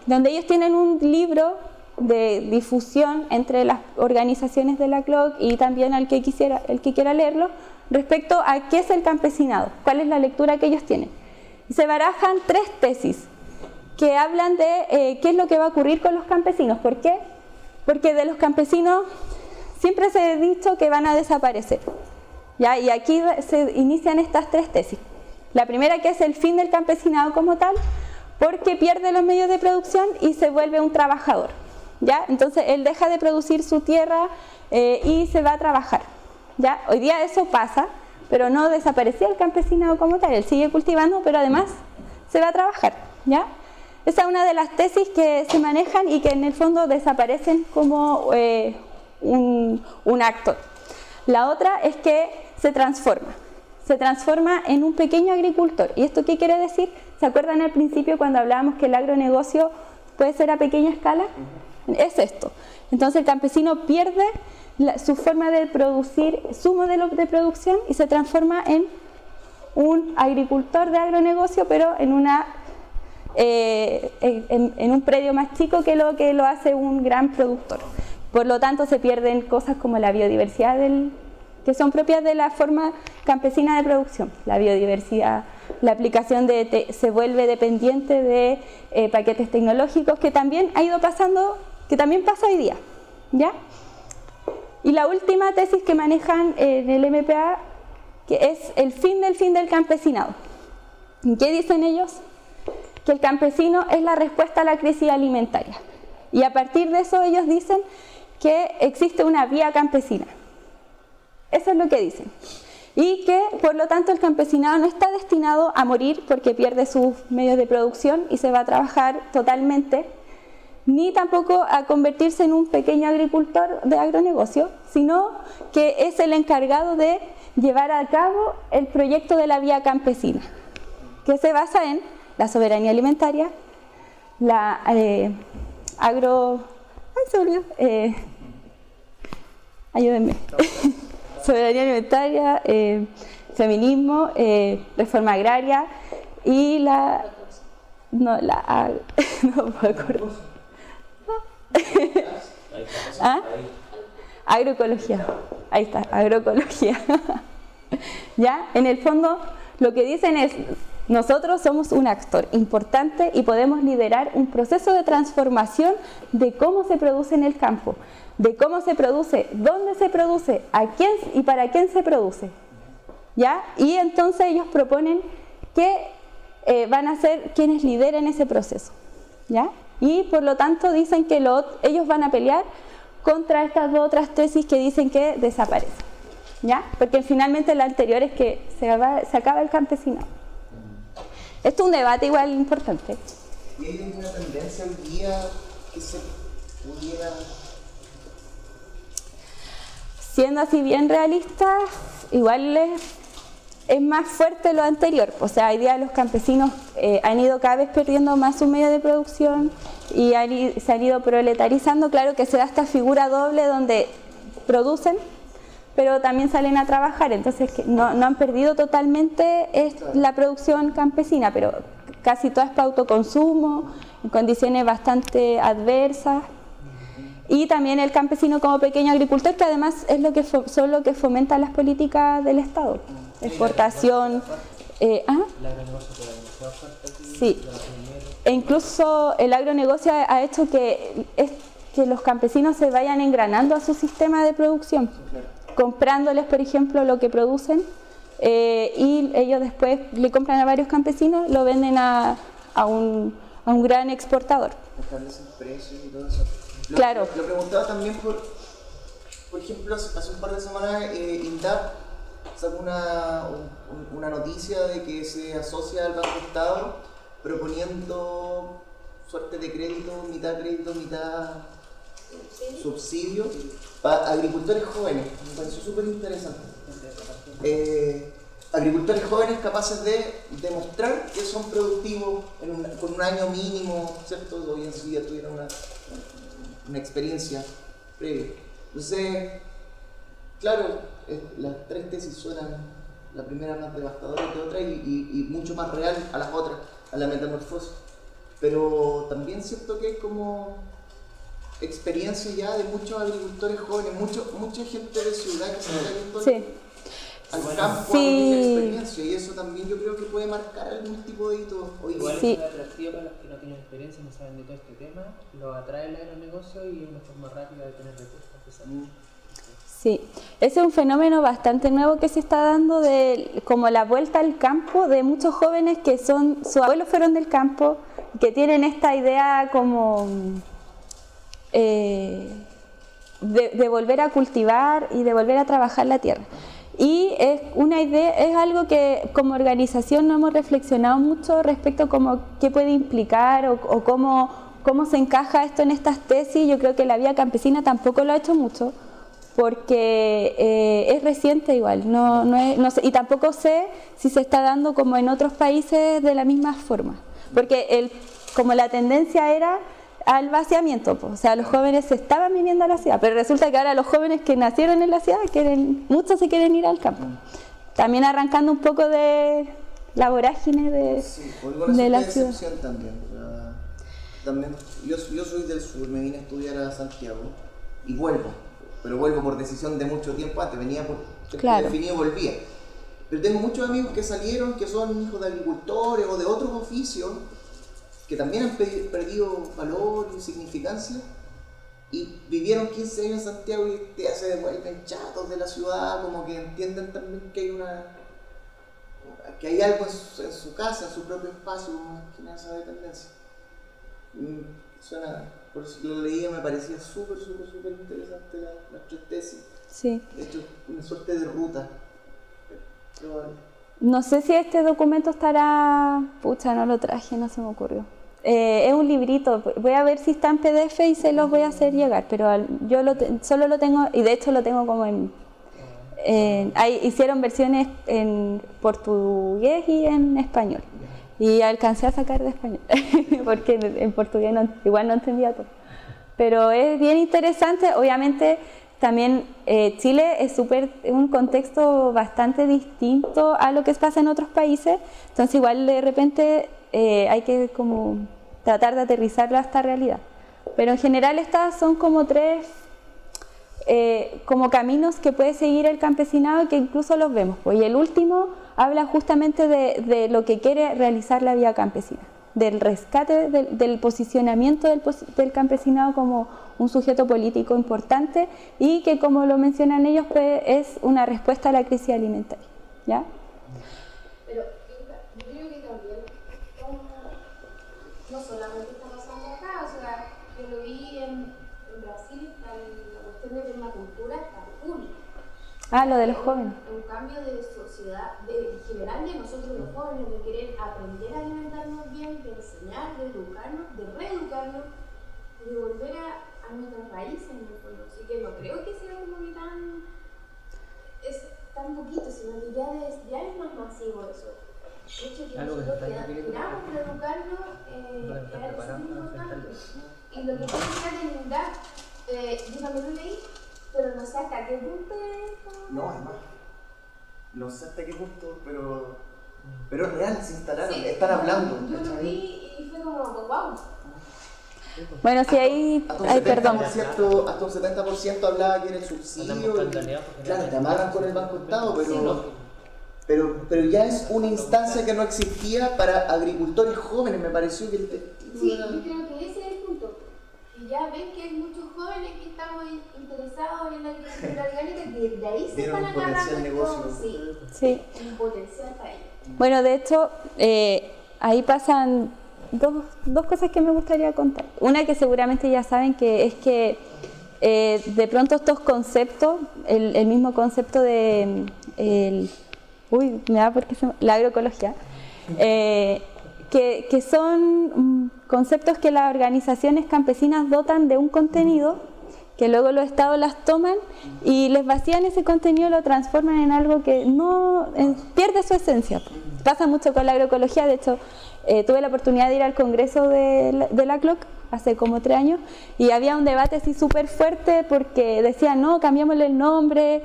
Speaker 1: donde ellos tienen un libro de difusión entre las organizaciones de la CLOC y también el que quiera leerlo, respecto a qué es el campesinado, cuál es la lectura que ellos tienen. Y se barajan tres tesis que hablan de qué es lo que va a ocurrir con los campesinos. ¿Por qué? Porque de los campesinos siempre se ha dicho que van a desaparecer, ¿ya? Y aquí se inician estas tres tesis. La primera, que es el fin del campesinado como tal, porque pierde los medios de producción y se vuelve un trabajador, ¿ya? Entonces él deja de producir su tierra y se va a trabajar, ¿ya? Hoy día eso pasa, pero no desapareció el campesinado como tal, él sigue cultivando, pero además se va a trabajar, ¿ya? Esa es una de las tesis que se manejan y que en el fondo desaparecen como un acto. La otra es que se transforma en un pequeño agricultor. ¿Y esto qué quiere decir? ¿Se acuerdan al principio cuando hablábamos que el agronegocio puede ser a pequeña escala? Es esto. Entonces el campesino pierde su forma de producir, su modelo de producción, y se transforma en un agricultor de agronegocio, pero en un predio más chico que lo hace un gran productor. Por lo tanto, se pierden cosas como la biodiversidad que son propias de la forma campesina de producción. La biodiversidad, la aplicación se vuelve dependiente de paquetes tecnológicos, que también ha ido pasando, que también pasa hoy día, ¿ya? Y la última tesis que manejan en el MPA, que es el fin del campesinado. ¿Qué dicen ellos? Que el campesino es la respuesta a la crisis alimentaria. Y a partir de eso ellos dicen que existe una vía campesina. Eso es lo que dicen. Y que, por lo tanto, el campesinado no está destinado a morir porque pierde sus medios de producción y se va a trabajar totalmente, ni tampoco a convertirse en un pequeño agricultor de agronegocio, sino que es el encargado de llevar a cabo el proyecto de la vía campesina, que se basa en la soberanía alimentaria, la ayúdenme. Soberanía alimentaria, feminismo, reforma agraria y no puedo acordar. ¿Ah? Agroecología. Ahí está, agroecología. Ya, en el fondo lo que dicen es: nosotros somos un actor importante y podemos liderar un proceso de transformación de cómo se produce en el campo, de cómo se produce, dónde se produce, a quién y para quién se produce, ¿ya? Y entonces ellos proponen que van a ser quienes lideren ese proceso, ¿ya? Y por lo tanto dicen que ellos van a pelear contra estas dos otras tesis que dicen que desaparecen, ¿ya? Porque finalmente la anterior es que se acaba el campesinado. Esto es un debate igual importante.
Speaker 7: ¿Y hay alguna tendencia hoy día que se pudiera...?
Speaker 1: Siendo así bien realistas, igual es más fuerte lo anterior. O sea, hoy día los campesinos han ido cada vez perdiendo más su medio de producción y se han ido proletarizando. Claro que se da esta figura doble donde producen, pero también salen a trabajar. Entonces no han perdido totalmente la producción campesina, pero casi toda es para autoconsumo, en condiciones bastante adversas. Y también el campesino como pequeño agricultor, que además es son lo que fomenta las políticas del Estado. Exportación. Sí. E incluso el agronegocio ha hecho que los campesinos se vayan engranando a su sistema de producción, comprándoles, por ejemplo, lo que producen, y ellos después le compran a varios campesinos, lo venden a un gran exportador.
Speaker 7: Establecen precios y todo eso.
Speaker 1: Claro.
Speaker 7: Lo preguntaba también por ejemplo, hace un par de semanas INDAP sacó una noticia de que se asocia al Banco Estado proponiendo suerte de crédito, mitad subsidio para agricultores jóvenes. Me pareció súper interesante. Agricultores jóvenes capaces de demostrar que son productivos con un año mínimo, ¿cierto? Hoy en su día tuvieron una experiencia previa. Entonces, claro, las tres tesis suenan, la primera más devastadora que otra y mucho más real a las otras, a la metamorfosis. Pero también siento que es como experiencia ya de muchos agricultores jóvenes, mucha gente de ciudad que se está viendo al campo, a vivir experiencia, y eso también yo creo que puede marcar algún tipo de hito hoy día.
Speaker 4: Igual es atractivo para los que no tienen experiencia y no saben de todo este tema, lo atrae el agronegocio y es una forma rápida de tener recursos.
Speaker 1: Sí, ese es un fenómeno bastante nuevo que se está dando, de como la vuelta al campo de muchos jóvenes que sus abuelos fueron del campo, que tienen esta idea como de volver a cultivar y de volver a trabajar la tierra. Y es una idea, es algo que como organización no hemos reflexionado mucho respecto como qué puede implicar o cómo se encaja esto en estas tesis. Yo creo que la Vía Campesina tampoco lo ha hecho mucho, porque es reciente igual, no sé, y tampoco sé si se está dando como en otros países de la misma forma, porque como la tendencia era al vaciamiento, o sea, los jóvenes se estaban viniendo a la ciudad, pero resulta que ahora los jóvenes que nacieron en la ciudad, muchos se quieren ir al campo, también arrancando un poco de la vorágine de la ciudad.
Speaker 7: También, yo soy del sur, me vine a estudiar a Santiago y vuelvo, pero vuelvo por decisión de mucho tiempo antes, venía por tiempo definido y volvía. Pero tengo muchos amigos que salieron, que son hijos de agricultores o de otros oficios, que también han perdido valor y significancia, y vivieron 15 años en Santiago y ya se devuelven chatos de la ciudad, como que entienden también que hay algo en su casa, en su propio espacio, como que esa dependencia. Por eso lo leía, me parecía súper interesante las tres tesis.
Speaker 1: Sí.
Speaker 7: De hecho, una suerte de ruta.
Speaker 1: No sé si este documento estará... Pucha, no lo traje, no se me ocurrió. Es un librito, voy a ver si está en PDF y se los voy a hacer llegar, pero yo solo lo tengo, y de hecho lo tengo como hicieron versiones en portugués y en español, y alcancé a sacar de español, porque en portugués igual no entendía todo. Pero es bien interesante, obviamente también Chile es un contexto bastante distinto a lo que pasa en otros países, entonces igual de repente hay que como tratar de aterrizarlo a esta realidad. Pero en general estas son como tres como caminos que puede seguir el campesinado, que incluso los vemos. Y el último habla justamente de lo que quiere realizar la Vía Campesina, del rescate, del posicionamiento del campesinado como un sujeto político importante y que, como lo mencionan ellos, pues, es una respuesta a la crisis alimentaria, ¿ya?
Speaker 9: Pero yo creo que también
Speaker 5: no solamente está pasando acá, o sea, yo lo vi en Brasil, la cuestión de permacultura está full.
Speaker 1: Ah, lo de los jóvenes.
Speaker 5: Un cambio de sociedad, en general de nosotros los jóvenes, de querer aprender a alimentarnos bien, de enseñar, de educarnos, de reeducarnos, de volver a nuestras raíces en el fondo. Así que no creo que sea como que tan poquito, sino que ya es más masivo eso. De hecho, que nosotros queramos reeducarnos es súper importante. Y lo que tú decías de lindar, yo también lo leí, pero no sé hasta qué punto es.
Speaker 7: No, además. No sé hasta qué punto, pero es real, se instalaron,
Speaker 5: sí,
Speaker 7: están hablando.
Speaker 5: Yo lo vi y fue como, wow.
Speaker 1: Bueno, si ahí... Ay, perdón.
Speaker 7: Hasta un 70% hablaba que era el subsidio. Claro, te amarran con el Banco Estado, pero ya es una instancia que no existía para agricultores jóvenes, me pareció que el testigo
Speaker 5: Sí,
Speaker 7: era...
Speaker 5: yo creo que ese es el punto. Y ya ven que hay muchos jóvenes que estamos interesados en la agricultura orgánica, que de ahí se están agarrando negocio.
Speaker 1: Sí.
Speaker 5: Un potencial para ellos.
Speaker 1: Bueno, de hecho, ahí pasan dos cosas que me gustaría contar. Una que seguramente ya saben, que es que de pronto estos conceptos, el mismo concepto de la agroecología, que son conceptos que las organizaciones campesinas dotan de un contenido, que luego los estados las toman y les vacían ese contenido y lo transforman en algo que pierde su esencia. Pasa mucho con la agroecología. De hecho, tuve la oportunidad de ir al congreso de la CLOC hace como 3 años y había un debate así súper fuerte porque decían, no, cambiémosle el nombre,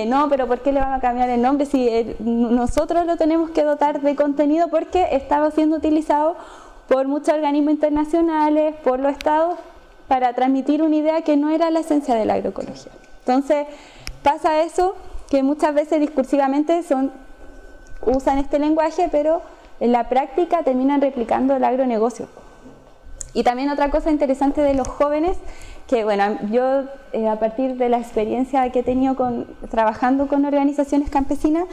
Speaker 1: no, pero ¿por qué le vamos a cambiar el nombre si nosotros lo tenemos que dotar de contenido? Porque estaba siendo utilizado por muchos organismos internacionales, por los estados, para transmitir una idea que no era la esencia de la agroecología. Entonces pasa eso, que muchas veces discursivamente usan este lenguaje, pero en la práctica terminan replicando el agronegocio. Y también otra cosa interesante de los jóvenes, que bueno, yo a partir de la experiencia que he tenido trabajando con organizaciones campesinas,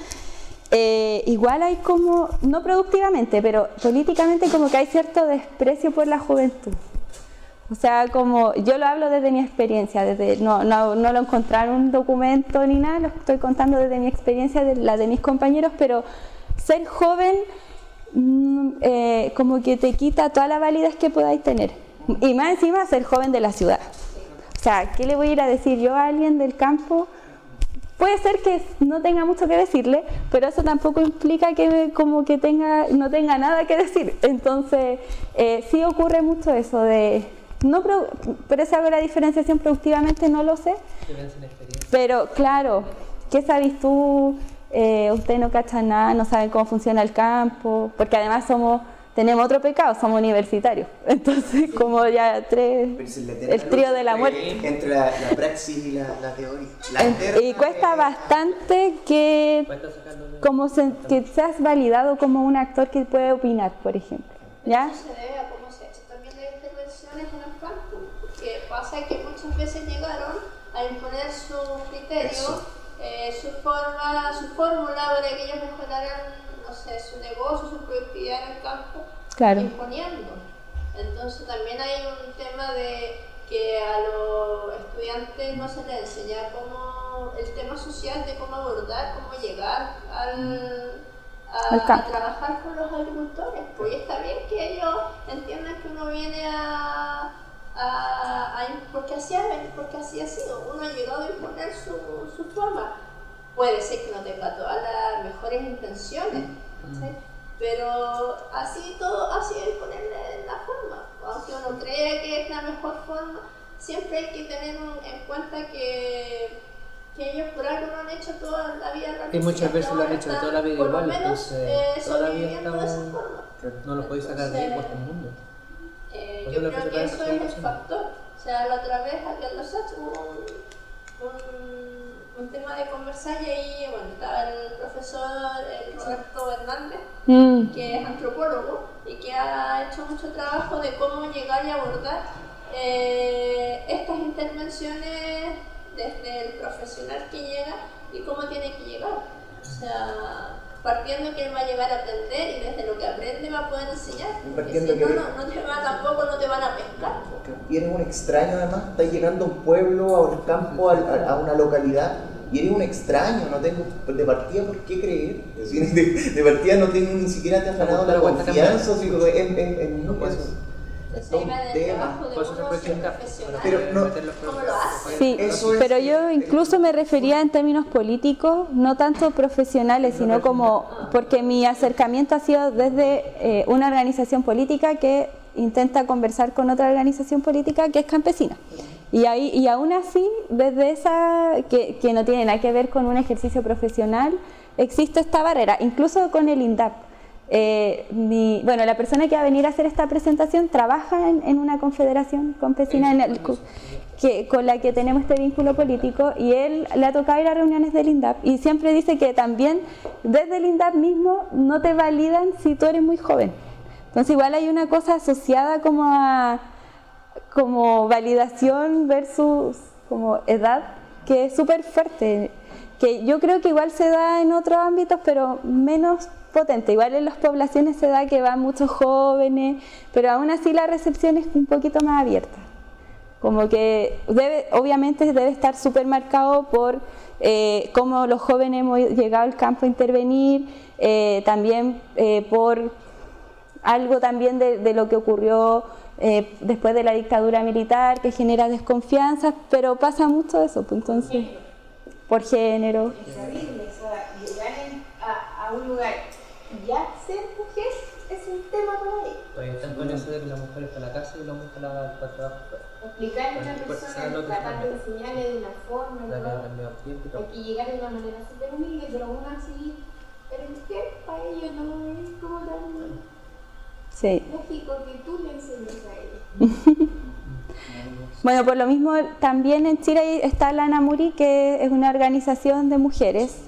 Speaker 1: igual hay como, no productivamente, pero políticamente como que hay cierto desprecio por la juventud. O sea, como yo lo hablo desde mi experiencia, no lo encontré en un documento ni nada, lo estoy contando desde mi experiencia, de la de mis compañeros, pero ser joven como que te quita toda la validez que podáis tener. Y más encima ser joven de la ciudad. O sea, ¿qué le voy a ir a decir yo a alguien del campo? Puede ser que no tenga mucho que decirle, pero eso tampoco implica que como que no tenga nada que decir. Entonces, sí ocurre mucho eso de... pero si hago la diferenciación productivamente no lo sé. Pero claro, ¿qué sabes tú? Usted no cacha nada, no saben cómo funciona el campo, porque además tenemos otro pecado, somos universitarios. Entonces, como ya el trío de la muerte.
Speaker 7: Entre la praxis y la teoría.
Speaker 1: Y cuesta bastante que seas validado como un actor que puede opinar, por ejemplo. ¿Ya?
Speaker 9: Eso se debe a cómo se ha hecho también las intervenciones en el campo, porque pasa que muchas veces llegaron a imponer sus criterios, su fórmula para que ellos mejoraran, no sé, su negocio, su productividad en el campo,
Speaker 1: claro,
Speaker 9: imponiendo. Entonces también hay un tema de que a los estudiantes no se les enseña el tema social de cómo abordar, cómo llegar a trabajar con los agricultores. Pues está bien que ellos entiendan que uno viene porque así ha sido, uno ha llegado a imponer su forma. Puede ser que no tenga todas las mejores intenciones, ¿sí? Pero así todo ha sido imponerle la forma. Aunque uno crea que es la mejor forma, siempre hay que tener en cuenta que ellos por algo lo han hecho toda la vida.
Speaker 4: Y muchas veces lo han hecho toda la vida igual.
Speaker 9: Por lo menos
Speaker 4: toda la vida
Speaker 9: sobreviviendo de esa forma.
Speaker 4: No lo podéis sacar de ahí por el mundo.
Speaker 9: Yo creo que eso es el factor. O sea, la otra vez aquí en Los Hachos hubo un tema de conversar y ahí estaba el profesor Roberto Hernández, que es antropólogo y que ha hecho mucho trabajo de cómo llegar y abordar estas intervenciones desde el profesional que llega y cómo tiene que llegar. O sea, partiendo que él va a llegar a aprender y desde lo que aprende va a poder enseñar. Porque si no te va te van a pescar.
Speaker 7: Y eres un extraño además, estás llegando a un pueblo, a un campo, a una localidad, y eres un extraño, no tengo de partida por qué creer. De partida no tengo, ni siquiera te has ganado la confianza, así como es todo un tema. Pero no,
Speaker 9: ¿Cómo lo haces?
Speaker 1: Sí,
Speaker 7: Eso es-
Speaker 1: pero yo incluso me refería en términos políticos, no tanto profesionales, sino como porque mi acercamiento ha sido desde una organización política que intenta conversar con otra organización política que es campesina. Y aún así, desde esa, que no tiene nada que ver con un ejercicio profesional, existe esta barrera, incluso con el INDAP. La persona que va a venir a hacer esta presentación trabaja en una confederación campesina con la que tenemos este vínculo político, y él le ha tocado ir a reuniones del INDAP y siempre dice que también desde el INDAP mismo no te validan si tú eres muy joven. Entonces igual hay una cosa asociada como validación versus como edad, que es súper fuerte, que yo creo que igual se da en otros ámbitos, pero menos potente. Igual en las poblaciones se da que van muchos jóvenes, pero aún así la recepción es un poquito más abierta. Como que obviamente debe estar súper marcado por cómo los jóvenes hemos llegado al campo a intervenir, también por algo también de lo que ocurrió después de la dictadura militar, que genera desconfianza, pero pasa mucho eso, pues entonces, por género.
Speaker 10: Es terrible, o sea, llegar a un lugar y ya ser mujer es un tema para ahí.
Speaker 4: Todavía están con eso de que la mujer está en la casa y la mujer para trabajar fuera.
Speaker 10: Explicarle a una persona, tratar de enseñarle de una forma, hay que llegar de una manera súper humilde, pero aún así, eres mujer, para ellos no es como tan lógico que tú le enseñes a ellos.
Speaker 1: Bueno, por lo mismo también en Chile está la ANAMURI, que es una organización de mujeres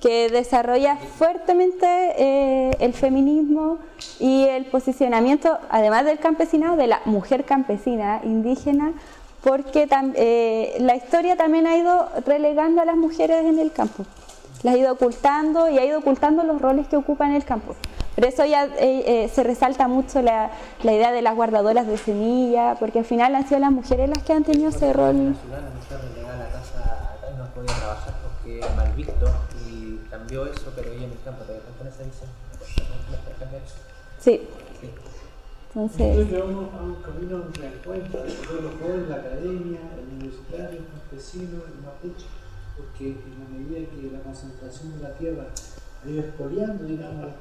Speaker 1: que desarrolla fuertemente el feminismo y el posicionamiento, además del campesinado, de la mujer campesina indígena, porque la historia también ha ido relegando a las mujeres en el campo, las ha ido ocultando y ha ido ocultando los roles que ocupan en el campo. Por eso ya se resalta mucho la idea de las guardadoras de semilla, porque al final han sido las mujeres las que han tenido ese rol.
Speaker 4: La mujer relegada a la casa acá y no podía trabajar porque es mal visto, y cambió eso, pero ella en el campo todavía está con esa visión.
Speaker 1: Sí. Entonces
Speaker 6: llevamos a un camino de reencuentro de los jóvenes, la academia, el universitario, el campesino, el mapuche, porque en la medida que la concentración de la tierra ha ido expoliando, digamos, a las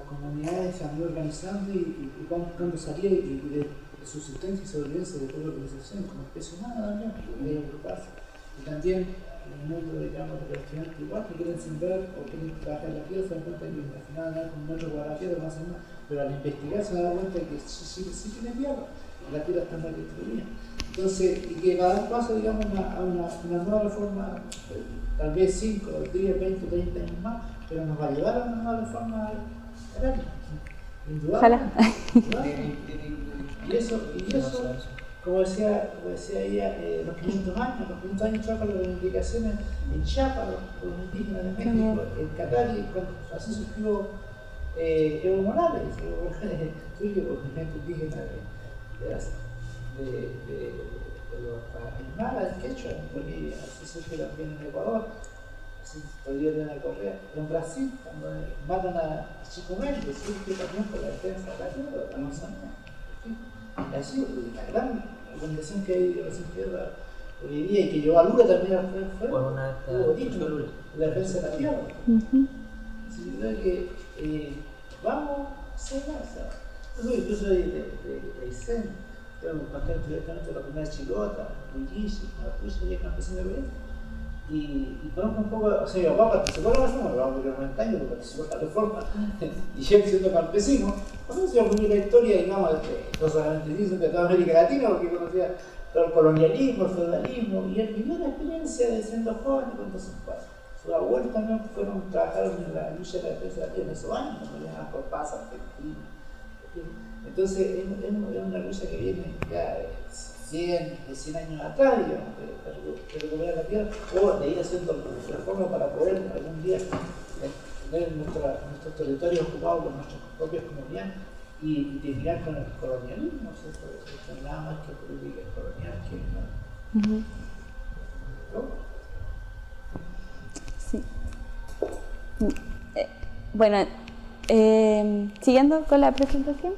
Speaker 6: comunidades se han ido organizando y van buscando salida y de subsistencia y sobrevivencia de toda la organización como especie humana también, que debe preocuparse. Y también en el mundo, digamos, de los estudiantes igual, que quieren sembrar o quieren trabajar en la tierra, se dan cuenta que al final dan con un metro para la tierra, no hacen nada, pero al investigar se dan cuenta que sí tiene tierra, la tierra está mal destruida. Entonces, y que va a dar paso, digamos, a una nueva reforma, tal vez 5, 10, 20, 30 años más, pero nos va a llevar a una nueva reforma agraria.
Speaker 1: Ojalá.
Speaker 6: Y eso, como decía ella, los 500 años trajo las reivindicaciones en Chiapas, los indígenas de México, en Catari, así surgió Evo Morales, surgió por gente indígena de los Aymara, del Quechua, en Bolivia, así surgió también en Ecuador, así todavía tiene la Correa, en Brasil, cuando matan a Chico Mendes, surgió también por la defensa de la tierra, de la Amazonía. Y así, la gran organización que hay de la izquierda hoy día y que llevó a Lula también fue la defensa de la tierra. Así que vamos a hacer más. Yo soy de Aysén, tengo contacto directamente con la comunidad chilota, Muyishi, Mapuche, y campesino de Belén. Y conozco un poco, o sea, mi papá participó en la reforma, pero vamos a 90 años, participó en la reforma, y yo siendo campesino, conocía muy bien la historia, digamos, no solamente de toda América Latina, porque conocía todo el colonialismo, el feudalismo, y él vivió la experiencia de siendo joven, cuando sus abuelos también trabajaron en la lucha de la defensa de la tierra en esos años, cuando llegaban por paz argentina. Entonces, es una lucha que viene ya 100 años atrás, digamos, de recuperar la tierra, o de ir haciendo reformas para poder algún día tener nuestros territorios ocupados por nuestras propias comunidades. y terminar con el colonialismo, ¿no? Eso es nada más que política colonial, que no. ¿No?
Speaker 1: Sí. Bueno, siguiendo con la presentación,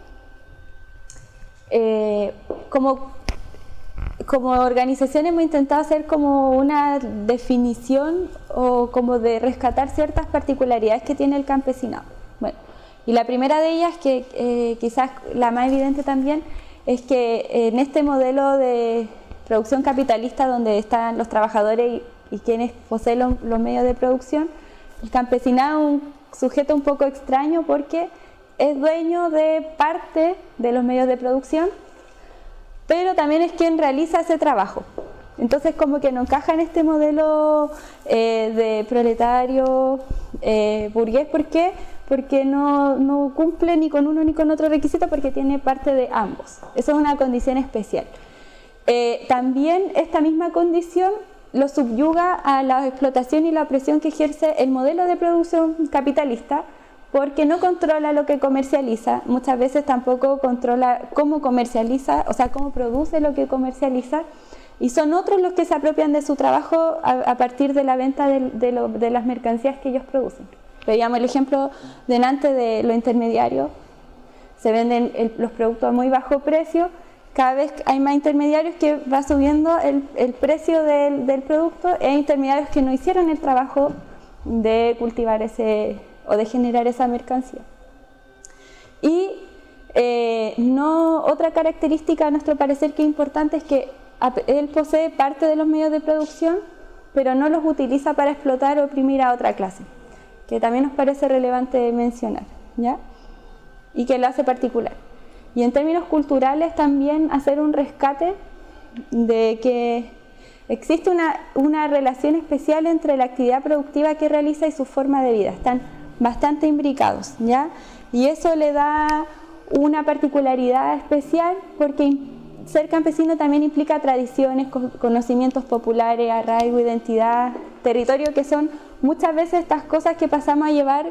Speaker 1: como organización hemos intentado hacer como una definición o como de rescatar ciertas particularidades que tiene el campesinado. Bueno, y la primera de ellas, que quizás la más evidente también, es que en este modelo de producción capitalista donde están los trabajadores y quienes poseen los medios de producción, el campesinado es un sujeto un poco extraño porque es dueño de parte de los medios de producción, pero también es quien realiza ese trabajo. Entonces como que no encaja en este modelo de proletario burgués. ¿Por qué? Porque no cumple ni con uno ni con otro requisito porque tiene parte de ambos. Eso es una condición especial. También esta misma condición lo subyuga a la explotación y la opresión que ejerce el modelo de producción capitalista, porque no controla lo que comercializa, muchas veces tampoco controla cómo comercializa, o sea, cómo produce lo que comercializa, y son otros los que se apropian de su trabajo a partir de la venta de las mercancías que ellos producen. Veíamos el ejemplo delante de lo intermediario, se venden los productos a muy bajo precio, cada vez hay más intermediarios que va subiendo el precio del producto, y hay intermediarios que no hicieron el trabajo de cultivar o de generar esa mercancía. Y otra característica a nuestro parecer que es importante es que él posee parte de los medios de producción, pero no los utiliza para explotar o oprimir a otra clase, que también nos parece relevante mencionar, ¿ya? Y que lo hace particular. Y en términos culturales también hacer un rescate de que existe una relación especial entre la actividad productiva que realiza y su forma de vida. Están bastante imbricados, ¿ya? Y eso le da una particularidad especial porque ser campesino también implica tradiciones, conocimientos populares, arraigo, identidad, territorio, que son muchas veces estas cosas que pasamos a llevar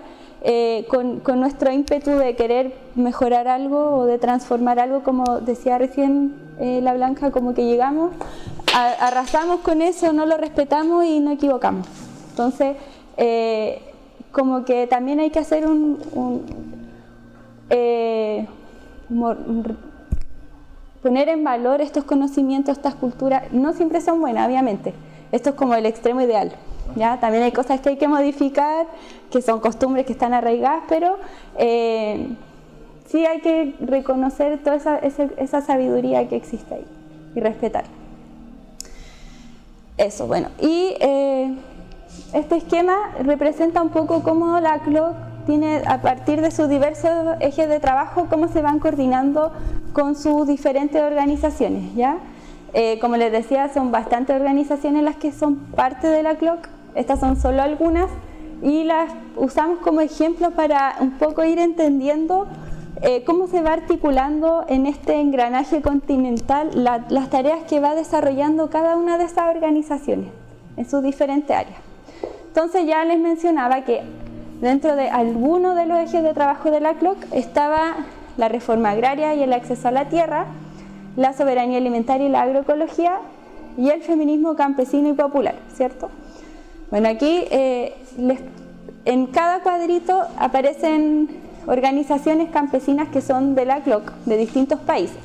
Speaker 1: con nuestro ímpetu de querer mejorar algo o de transformar algo, como decía recién la Blanca, como que llegamos, arrasamos con eso, no lo respetamos y nos equivocamos. Entonces, como que también hay que hacer poner en valor estos conocimientos, estas culturas. No siempre son buenas, obviamente. Esto es como el extremo ideal, ¿ya? También hay cosas que hay que modificar, que son costumbres que están arraigadas, pero sí hay que reconocer toda esa sabiduría que existe ahí y respetar. Eso, bueno. Y este esquema representa un poco cómo la CLOC tiene, a partir de sus diversos ejes de trabajo, cómo se van coordinando con sus diferentes organizaciones, ¿ya? Como les decía, son bastantes organizaciones las que son parte de la CLOC. Estas son solo algunas y las usamos como ejemplo para un poco ir entendiendo cómo se va articulando en este engranaje continental las tareas que va desarrollando cada una de esas organizaciones en sus diferentes áreas. Entonces ya les mencionaba que dentro de algunos de los ejes de trabajo de la CLOC estaba la reforma agraria y el acceso a la tierra, la soberanía alimentaria y la agroecología y el feminismo campesino y popular, ¿cierto? Bueno, aquí en cada cuadrito aparecen organizaciones campesinas que son de la CLOC, de distintos países.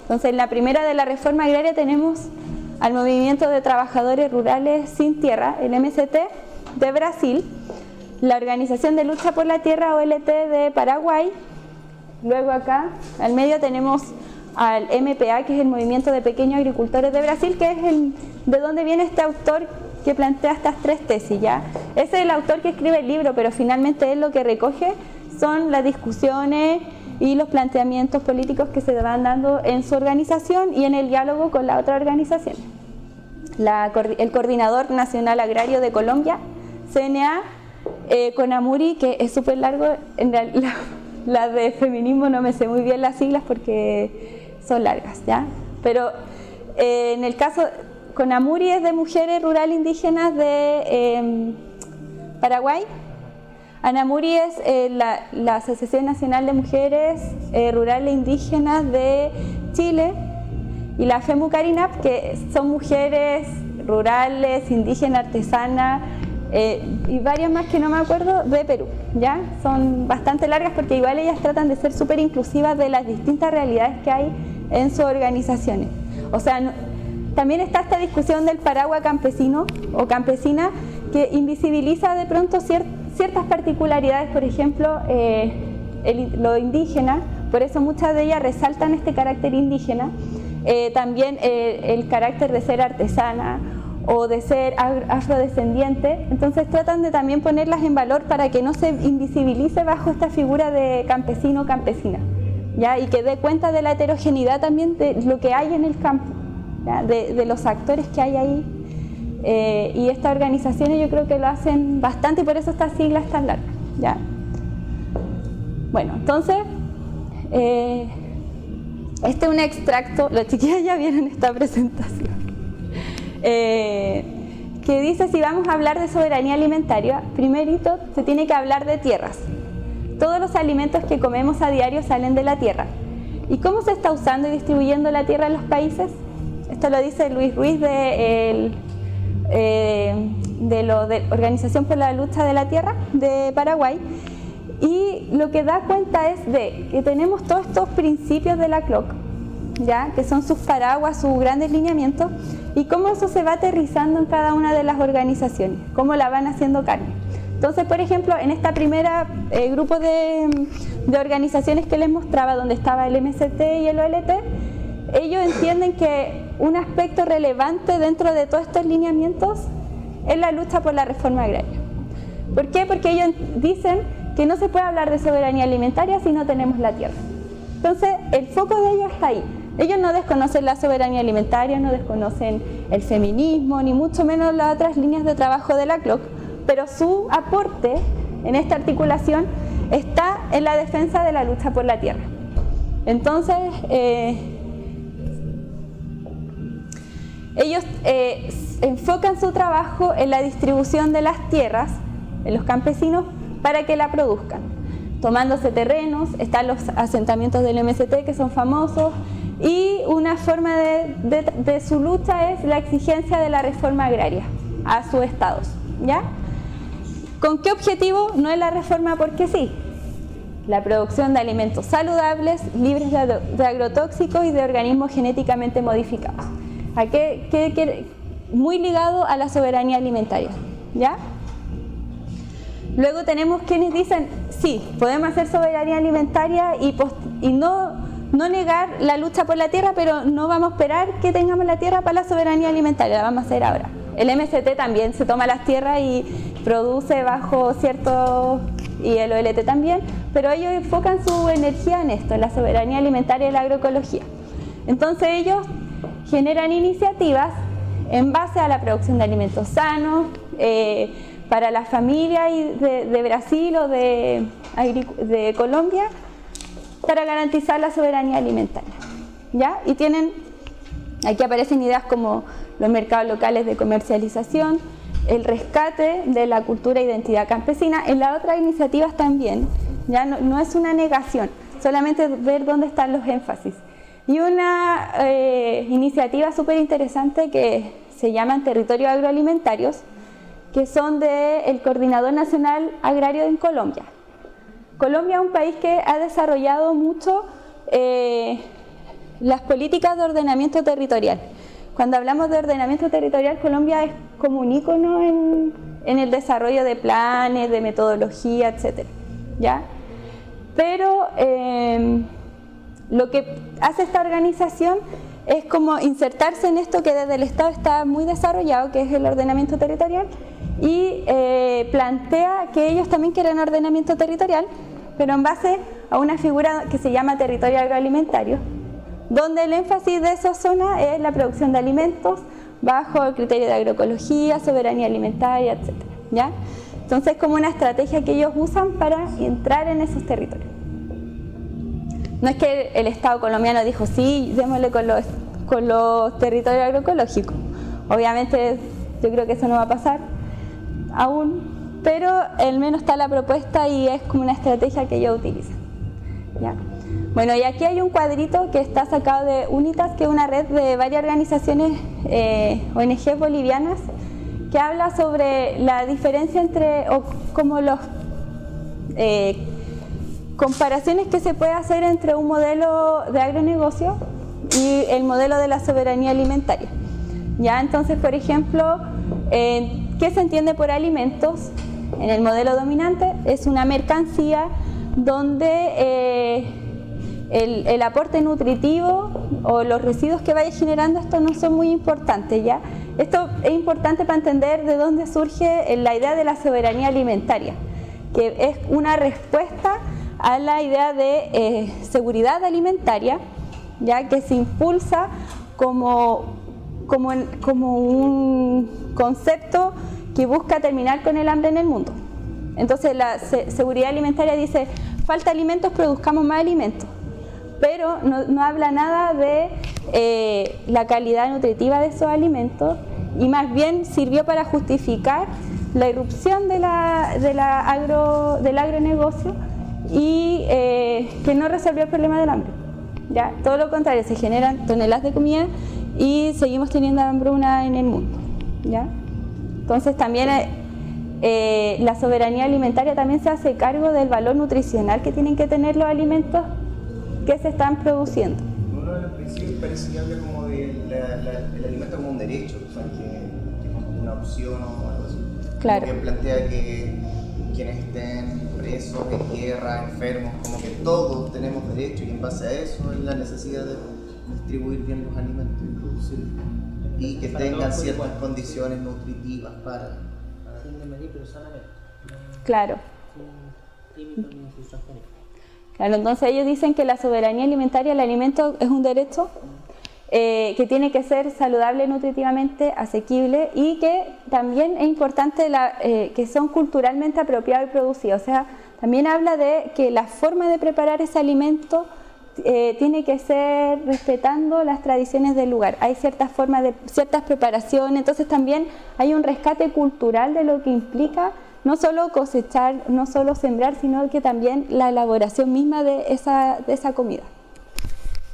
Speaker 1: Entonces, en la primera de la reforma agraria tenemos al Movimiento de Trabajadores Rurales Sin Tierra, el MST, de Brasil, la Organización de Lucha por la Tierra, OLT, de Paraguay. Luego acá, al medio, tenemos al MPA, que es el Movimiento de Pequeños Agricultores de Brasil, que es de donde viene este autor que plantea estas tres tesis, ¿ya? Ese es el autor que escribe el libro, pero finalmente él lo que recoge son las discusiones y los planteamientos políticos que se van dando en su organización y en el diálogo con la otra organización. El Coordinador Nacional Agrario de Colombia, CNA, CONAMURI, que es súper largo, en realidad la de feminismo no me sé muy bien las siglas porque son largas, ¿ya? Pero en el caso, CONAMURI es de mujeres rurales indígenas de Paraguay, ANAMURI es la Asociación Nacional de Mujeres Rurales e Indígenas de Chile, y la FEMU-CARINAP, que son mujeres rurales, indígenas, artesanas, y varias más que no me acuerdo, de Perú, ¿ya? Son bastante largas porque igual ellas tratan de ser súper inclusivas de las distintas realidades que hay en sus organizaciones. O sea, también está esta discusión del paraguas campesino o campesina que invisibiliza de pronto ciertas particularidades, por ejemplo, lo indígena, por eso muchas de ellas resaltan este carácter indígena, también el carácter de ser artesana o de ser afrodescendiente, entonces tratan de también ponerlas en valor para que no se invisibilice bajo esta figura de campesino o campesina, ¿ya? Y que dé cuenta de la heterogeneidad también de lo que hay en el campo, ¿ya? De los actores que hay ahí, y estas organizaciones yo creo que lo hacen bastante y por eso estas siglas tan largas, ¿ya? Bueno, entonces este es un extracto, los chiquillos ya vieron esta presentación, que dice: si vamos a hablar de soberanía alimentaria, primerito se tiene que hablar de tierras. Todos los alimentos que comemos a diario salen de la tierra. ¿Y cómo se está usando y distribuyendo la tierra en los países? Esto lo dice Luis Ruiz de la Organización por la Lucha de la Tierra de Paraguay. Y lo que da cuenta es de que tenemos todos estos principios de la CLOC, ¿ya? Que son sus paraguas, sus grandes lineamientos, y cómo eso se va aterrizando en cada una de las organizaciones, cómo la van haciendo carne. Entonces, por ejemplo, en esta primera grupo de organizaciones que les mostraba, donde estaba el MST y el OLT, ellos entienden que un aspecto relevante dentro de todos estos lineamientos es la lucha por la reforma agraria. ¿Por qué? Porque ellos dicen que no se puede hablar de soberanía alimentaria si no tenemos la tierra. Entonces, el foco de ellos está ahí. Ellos no desconocen la soberanía alimentaria, no desconocen el feminismo, ni mucho menos las otras líneas de trabajo de la CLOC, pero su aporte en esta articulación está en la defensa de la lucha por la tierra. Entonces, ellos enfocan su trabajo en la distribución de las tierras, en los campesinos, para que la produzcan, tomándose terrenos. Están los asentamientos del MST que son famosos, y una forma de su lucha es la exigencia de la reforma agraria a sus estados, ¿ya? ¿Con qué objetivo? No es la reforma porque sí, la producción de alimentos saludables, libres de agrotóxicos y de organismos genéticamente modificados. ¿A qué? Muy ligado a la soberanía alimentaria, ¿ya? Luego tenemos quienes dicen: sí, podemos hacer soberanía alimentaria y no negar la lucha por la tierra, pero no vamos a esperar que tengamos la tierra para la soberanía alimentaria, la vamos a hacer ahora. El MST también se toma las tierras y produce bajo cierto, y el OLT también, pero ellos enfocan su energía en esto, en la soberanía alimentaria y la agroecología. Entonces ellos generan iniciativas en base a la producción de alimentos sanos, para la familia de Brasil o de Colombia, para garantizar la soberanía alimentaria, ¿ya? Y aquí aparecen ideas como los mercados locales de comercialización, el rescate de la cultura e identidad campesina. En las otras iniciativas también, ya no es una negación, solamente ver dónde están los énfasis. Y una iniciativa súper interesante que se llaman territorios agroalimentarios, que son del Coordinador Nacional Agrario en Colombia. Colombia es un país que ha desarrollado mucho las políticas de ordenamiento territorial. Cuando hablamos de ordenamiento territorial, Colombia es como un ícono en el desarrollo de planes, de metodología, etc., ¿ya? Pero lo que hace esta organización es como insertarse en esto que desde el Estado está muy desarrollado, que es el ordenamiento territorial, y plantea que ellos también quieren ordenamiento territorial, pero en base a una figura que se llama territorio agroalimentario, donde el énfasis de esa zona es la producción de alimentos bajo el criterio de agroecología, soberanía alimentaria, etc., ¿ya? Entonces es como una estrategia que ellos usan para entrar en esos territorios. No es que el Estado colombiano dijo: sí, démosle con los territorios agroecológicos. Obviamente yo creo que eso no va a pasar aún, pero al menos está la propuesta y es como una estrategia que ellos utilizan. ¿Ya? Bueno, y aquí hay un cuadrito que está sacado de Unitas, que es una red de varias organizaciones ONG bolivianas, que habla sobre la diferencia entre, o como los comparaciones que se puede hacer entre un modelo de agronegocio y el modelo de la soberanía alimentaria. ¿Ya? Entonces, por ejemplo, ¿qué se entiende por alimentos? En el modelo dominante es una mercancía donde el aporte nutritivo o los residuos que vaya generando esto no son muy importantes, ¿ya? Esto es importante para entender de dónde surge la idea de la soberanía alimentaria, que es una respuesta a la idea de seguridad alimentaria, ya que se impulsa como un concepto que busca terminar con el hambre en el mundo. Entonces la seguridad alimentaria dice, falta alimentos, produzcamos más alimentos, pero no habla nada de la calidad nutritiva de esos alimentos, y más bien sirvió para justificar la irrupción del agronegocio y que no resolvió el problema del hambre. ¿Ya? Todo lo contrario, se generan toneladas de comida y seguimos teniendo hambruna en el mundo. ¿Ya? Entonces también la soberanía alimentaria también se hace cargo del valor nutricional que tienen que tener los alimentos que se están produciendo.
Speaker 7: Uno de los principios parece que habla como del el alimento como un derecho, o sea, que como una opción o algo así.
Speaker 1: Claro.
Speaker 7: Como que plantea que quienes estén presos, en guerra, enfermos, como que todos tenemos derecho, y en base a eso es la necesidad de distribuir bien los alimentos y producirlos, y que tengan ciertas condiciones nutritivas para...
Speaker 1: Claro. Claro, entonces ellos dicen que la soberanía alimentaria, el alimento es un derecho que tiene que ser saludable nutritivamente, asequible, y que también es importante que son culturalmente apropiados y producidos. O sea, también habla de que la forma de preparar ese alimento tiene que ser respetando las tradiciones del lugar. Hay ciertas formas de ciertas preparaciones, entonces también hay un rescate cultural de lo que implica no solo cosechar, no solo sembrar, sino que también la elaboración misma de esa comida.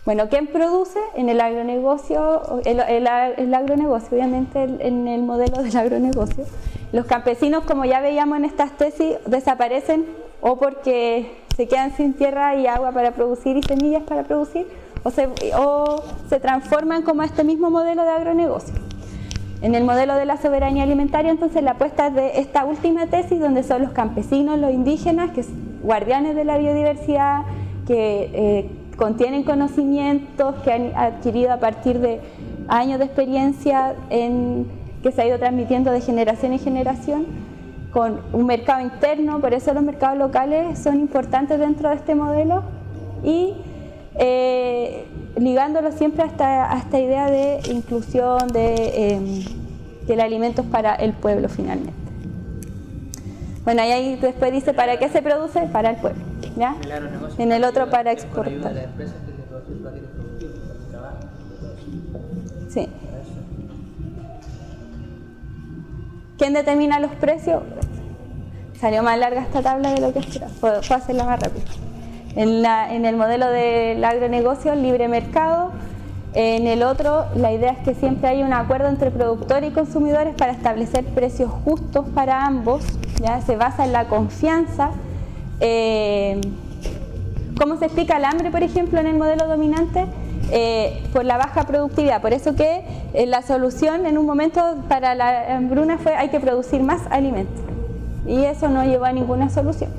Speaker 1: Bueno, ¿quién produce? En el agronegocio, el agronegocio, obviamente en el modelo del agronegocio. Los campesinos, como ya veíamos en estas tesis, desaparecen o porque se quedan sin tierra y agua para producir y semillas para producir, o se transforman como este mismo modelo de agronegocio. En el modelo de la soberanía alimentaria, entonces, la apuesta es de esta última tesis, donde son los campesinos, los indígenas, que son guardianes de la biodiversidad, que contienen conocimientos que han adquirido a partir de años de experiencia que se ha ido transmitiendo de generación en generación, con un mercado interno. Por eso los mercados locales son importantes dentro de este modelo, y ligándolo siempre a esta idea de inclusión, que el alimento es para el pueblo finalmente. Bueno, y ahí después dice, ¿para qué se produce? Para el pueblo, ¿ya? En el otro, para exportar. Sí. ¿Quién determina los precios? Salió más larga esta tabla de lo que esperaba. Puedo hacerla más rápido. En el modelo del agronegocio, libre mercado. En el otro, la idea es que siempre hay un acuerdo entre productores y consumidores para establecer precios justos para ambos. ¿Ya? Se basa en la confianza. ¿Cómo se explica el hambre, por ejemplo, en el modelo dominante? Por la baja productividad. Por eso que la solución en un momento para la hambruna fue hay que producir más alimentos. Y eso no llevó a ninguna solución.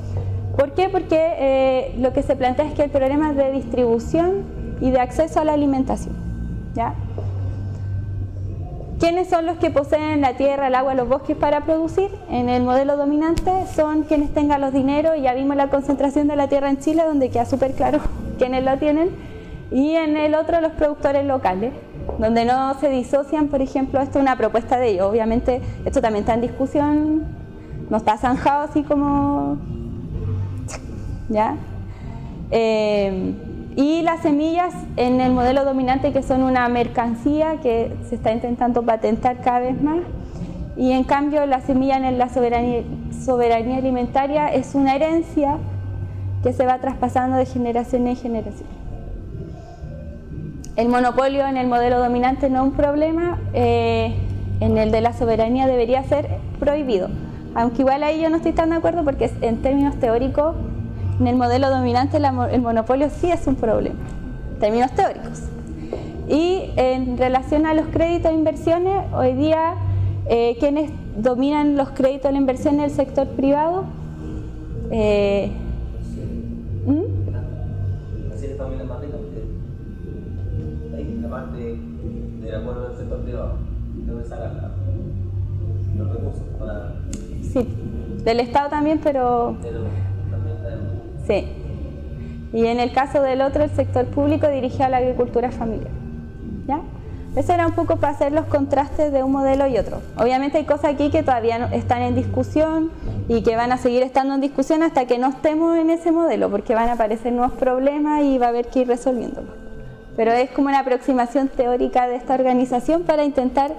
Speaker 1: ¿Por qué? Porque lo que se plantea es que el problema es de distribución y de acceso a la alimentación. ¿Ya? ¿Quiénes son los que poseen la tierra, el agua, los bosques para producir? En el modelo dominante son quienes tengan los dineros, y ya vimos la concentración de la tierra en Chile, donde queda súper claro quiénes lo tienen. Y en el otro, los productores locales, donde no se disocian. Por ejemplo, esto es una propuesta de ellos. Obviamente esto también está en discusión, no está zanjado así como... ¿Ya? Y las semillas en el modelo dominante, que son una mercancía que se está intentando patentar cada vez más, y en cambio la semilla en la soberanía alimentaria es una herencia que se va traspasando de generación en generación. El monopolio en el modelo dominante no es un problema, en el de la soberanía debería ser prohibido, aunque igual ahí yo no estoy tan de acuerdo porque en términos teóricos en el modelo dominante el monopolio sí es un problema, en términos teóricos. Y en relación a los créditos e inversiones, hoy día quienes dominan los créditos e inversiones en el sector privado,
Speaker 3: Así les familias más ricas, ahí la parte del acuerdo del sector privado, debe sacar los recursos para...
Speaker 1: Sí, del Estado también, pero
Speaker 3: también
Speaker 1: sí. Y en el caso del otro, el sector público dirigido a la agricultura familiar. ¿Ya? Eso era un poco para hacer los contrastes de un modelo y otro. Obviamente hay cosas aquí que todavía no están en discusión y que van a seguir estando en discusión hasta que no estemos en ese modelo, porque van a aparecer nuevos problemas y va a haber que ir resolviéndolos. Pero es como una aproximación teórica de esta organización para intentar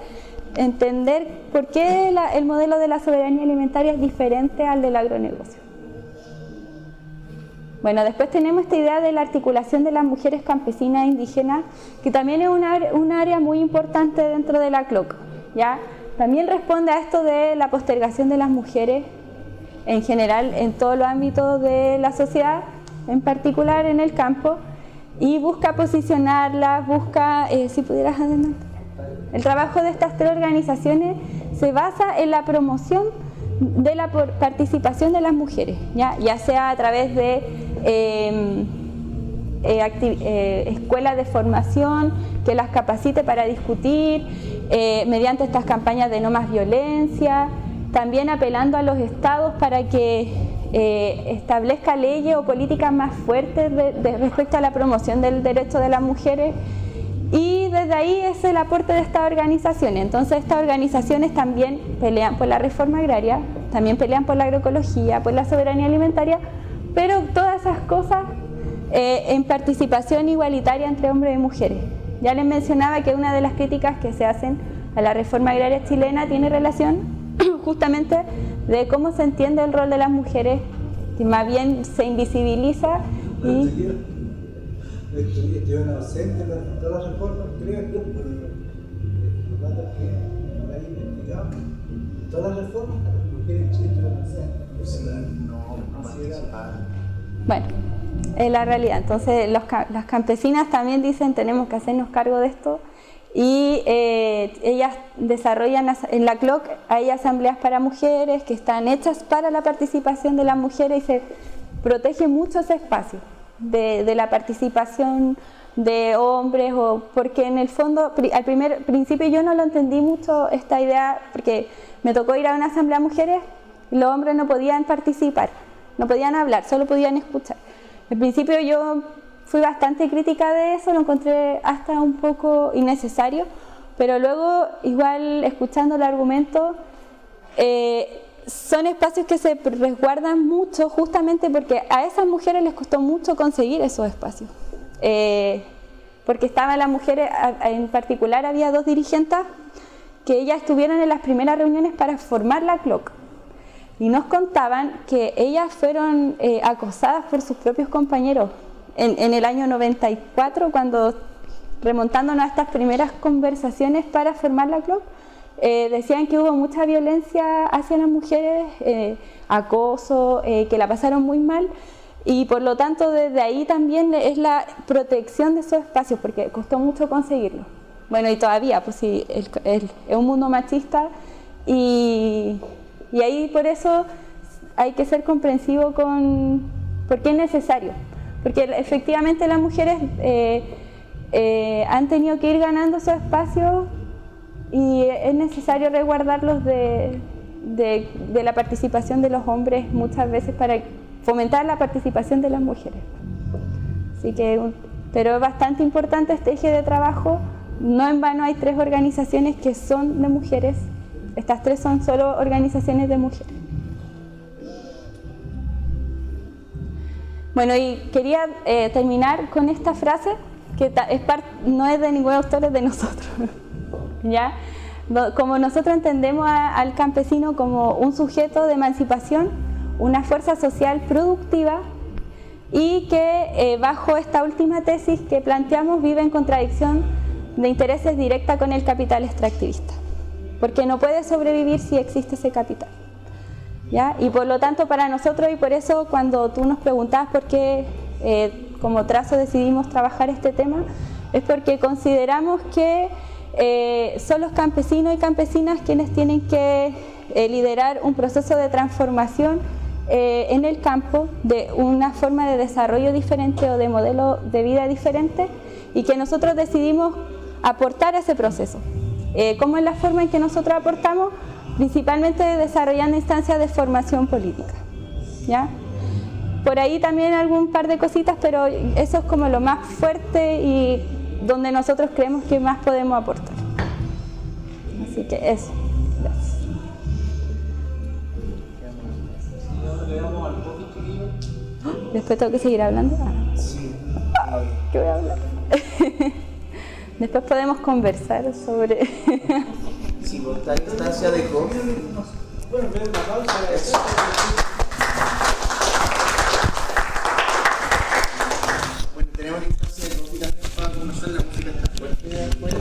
Speaker 1: entender por qué el modelo de la soberanía alimentaria es diferente al del agronegocio. Bueno, después tenemos esta idea de la articulación de las mujeres campesinas e indígenas, que también es un área muy importante dentro de la CLOC, ¿ya? También responde a esto de la postergación de las mujeres en general en todos los ámbitos de la sociedad, en particular en el campo, y busca posicionarlas, busca, si pudieras adelantar. El trabajo de estas tres organizaciones se basa en la promoción de la participación de las mujeres, ya sea a través de escuelas de formación que las capacite para discutir, mediante estas campañas de no más violencia, también apelando a los estados para que establezca leyes o políticas más fuertes respecto a la promoción del derecho de las mujeres. Y desde ahí es el aporte de estas organizaciones. Entonces estas organizaciones también pelean por la reforma agraria, también pelean por la agroecología, por la soberanía alimentaria, pero todas esas cosas en participación igualitaria entre hombres y mujeres. Ya les mencionaba que una de las críticas que se hacen a la reforma agraria chilena tiene relación justamente de cómo se entiende el rol de las mujeres, que más bien se invisibiliza y...
Speaker 6: Estuvieron ausentes de todas las reformas, creo, los datos que por ahí investigamos, todas las reformas, las mujeres en Chile estuvieron ausentes. No participaron.
Speaker 1: Bueno, es la realidad. Entonces las campesinas también dicen tenemos que hacernos cargo de esto y ellas desarrollan en la CLOC, hay asambleas para mujeres que están hechas para la participación de las mujeres y se protege mucho ese espacio de la participación de hombres, porque en el fondo al primer principio yo no lo entendí mucho esta idea, porque me tocó ir a una asamblea de mujeres y los hombres no podían participar, no podían hablar, solo podían escuchar. Al principio yo fui bastante crítica de eso, lo encontré hasta un poco innecesario, pero luego igual escuchando el argumento son espacios que se resguardan mucho justamente porque a esas mujeres les costó mucho conseguir esos espacios. Porque estaban las mujeres, en particular había dos dirigentes que ellas estuvieron en las primeras reuniones para formar la CLOC y nos contaban que ellas fueron acosadas por sus propios compañeros en el año 94, cuando remontándonos a estas primeras conversaciones para formar la CLOC, decían que hubo mucha violencia hacia las mujeres, acoso, que la pasaron muy mal y por lo tanto desde ahí también es la protección de esos espacios porque costó mucho conseguirlo. Bueno, y todavía, pues sí, es un mundo machista y ahí por eso hay que ser comprensivo porque es necesario, porque efectivamente las mujeres han tenido que ir ganando esos espacios y es necesario resguardarlos de la participación de los hombres muchas veces para fomentar la participación de las mujeres. Así que, pero es bastante importante este eje de trabajo. No en vano hay 3 organizaciones que son de mujeres. Estas 3 son solo organizaciones de mujeres. Bueno, y quería terminar con esta frase que no es de ningún autor, es de nosotros. ¿Ya? como nosotros entendemos al campesino como un sujeto de emancipación, una fuerza social productiva y que bajo esta última tesis que planteamos vive en contradicción de intereses directa con el capital extractivista, porque no puede sobrevivir si existe ese capital, ¿ya? Y por lo tanto para nosotros, y por eso cuando tú nos preguntabas por qué como Trazo decidimos trabajar este tema, es porque consideramos que son los campesinos y campesinas quienes tienen que liderar un proceso de transformación en el campo, de una forma de desarrollo diferente o de modelo de vida diferente, y que nosotros decidimos aportar a ese proceso. ¿Cómo es la forma en que nosotros aportamos? Principalmente desarrollando instancias de formación política, ¿ya? Por ahí también algún par de cositas, pero eso es como lo más fuerte y donde nosotros creemos que más podemos aportar. Así que eso. Gracias. Después tengo que seguir hablando.
Speaker 7: Sí.
Speaker 1: ¿Qué voy a hablar? Después podemos conversar sobre...
Speaker 7: Sí, con esta instancia de COVID.
Speaker 6: Bueno, pero una pausa.
Speaker 7: Eso. Bueno, tenemos la instancia de COVID también para conocer la música tan fuerte de afuera.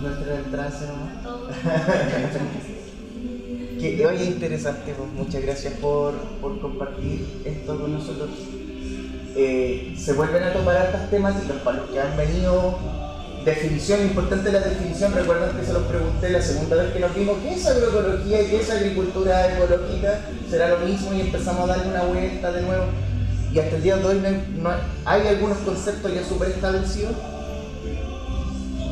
Speaker 7: No entrar en trance nomás. Que hoy es interesante, pues, muchas gracias por compartir esto con nosotros. Se vuelven a tomar estas temáticas para los que han venido. Definición, importante la definición, recuerdan que se los pregunté la segunda vez que nos vimos, ¿qué es agroecología y qué es agricultura ecológica? Será lo mismo y empezamos a darle una vuelta de nuevo. Y hasta el día de hoy hay algunos conceptos ya súper establecidos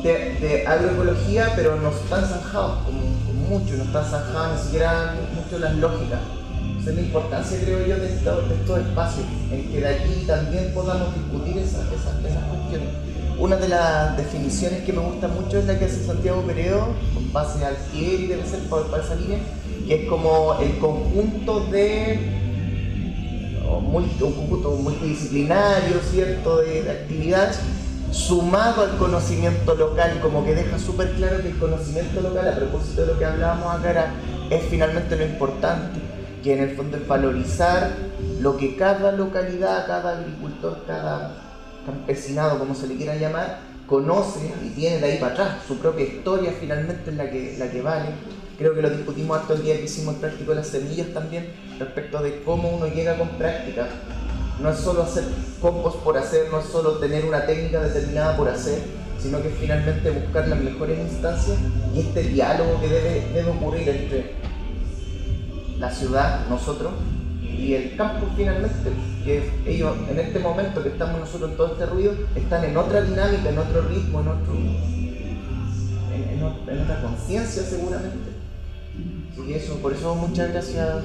Speaker 7: de agroecología, pero no están zanjados como mucho, no están zanjadas ni siquiera mucho las lógicas. Esa es la importancia, creo yo, de estos espacios, en que de aquí también podamos discutir esas cuestiones. Una de las definiciones que me gusta mucho es la que hace Santiago Peredo, con base al Altieri, debe ser para esa línea, que es como el conjunto un conjunto multidisciplinario, ¿cierto?, de actividades sumado al conocimiento local, como que deja súper claro que el conocimiento local, a propósito de lo que hablábamos acá, es finalmente lo importante, que en el fondo es valorizar lo que cada localidad, cada agricultor, cada campesinado, como se le quiera llamar, conoce y tiene de ahí para atrás. Su propia historia finalmente es la que vale. Creo que lo discutimos harto el día que hicimos el práctico de las semillas también, respecto de cómo uno llega con práctica. No es solo hacer compost por hacer, no es solo tener una técnica determinada por hacer, sino que finalmente buscar las mejores instancias y este diálogo que debe ocurrir entre la ciudad, nosotros, y el campo finalmente, que ellos en este momento que estamos nosotros en todo este ruido, están en otra dinámica, en otro ritmo, en otra conciencia seguramente. Y eso, por eso muchas gracias,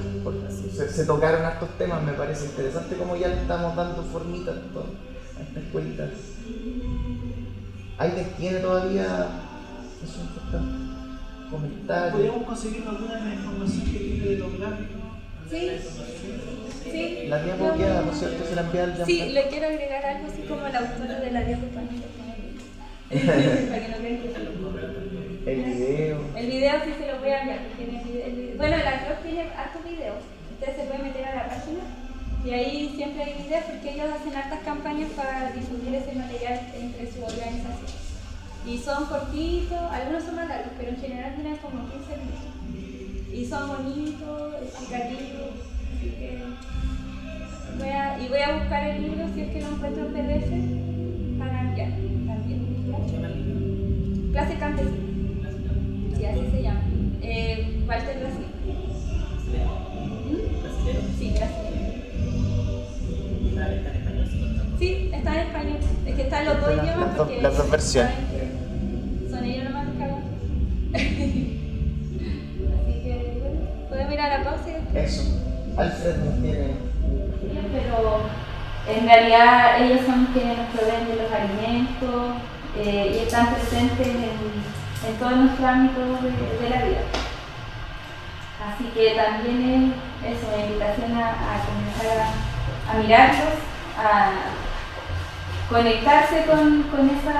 Speaker 7: se tocaron estos temas, me parece interesante como ya le estamos dando formita a esta escuelita. ¿Alguien tiene todavía eso importante? Comentarios.
Speaker 6: ¿Podríamos conseguir alguna información que tiene de los gráficos?
Speaker 1: Sí.
Speaker 7: La diapo queda, ¿no es cierto? Se la envía al
Speaker 1: Sí, le quiero agregar algo así como la autora de la diapo para que no vean que
Speaker 7: el video.
Speaker 1: El video sí se lo voy a enviar. Bueno, la CROC tiene hartos videos. Ustedes se pueden meter a la página y ahí siempre hay videos porque ellos hacen hartas campañas para difundir ese material entre su organización. Y son cortitos, algunos son más largos, pero en general duran como 15 minutos. Y son bonitos, explicativos, así que voy a buscar el libro si es que lo encuentro en PDF para enviar también. Clase Campesina. Sí, así se llama. Walter Brasil. Sí, gracias. Sí, está en español. Es que están los dos idiomas porque...
Speaker 7: Las dos versiones.
Speaker 1: Son ellos nomás los que hablan. Así que, bueno, podemos ir a la pausa y después...
Speaker 7: Eso. Alfred nos tiene...
Speaker 1: Pero en realidad ellos son quienes nos proveen de los alimentos y están presentes en todos nuestros ámbitos de la vida. Así que también es una invitación a comenzar a mirarlos, a conectarse con ese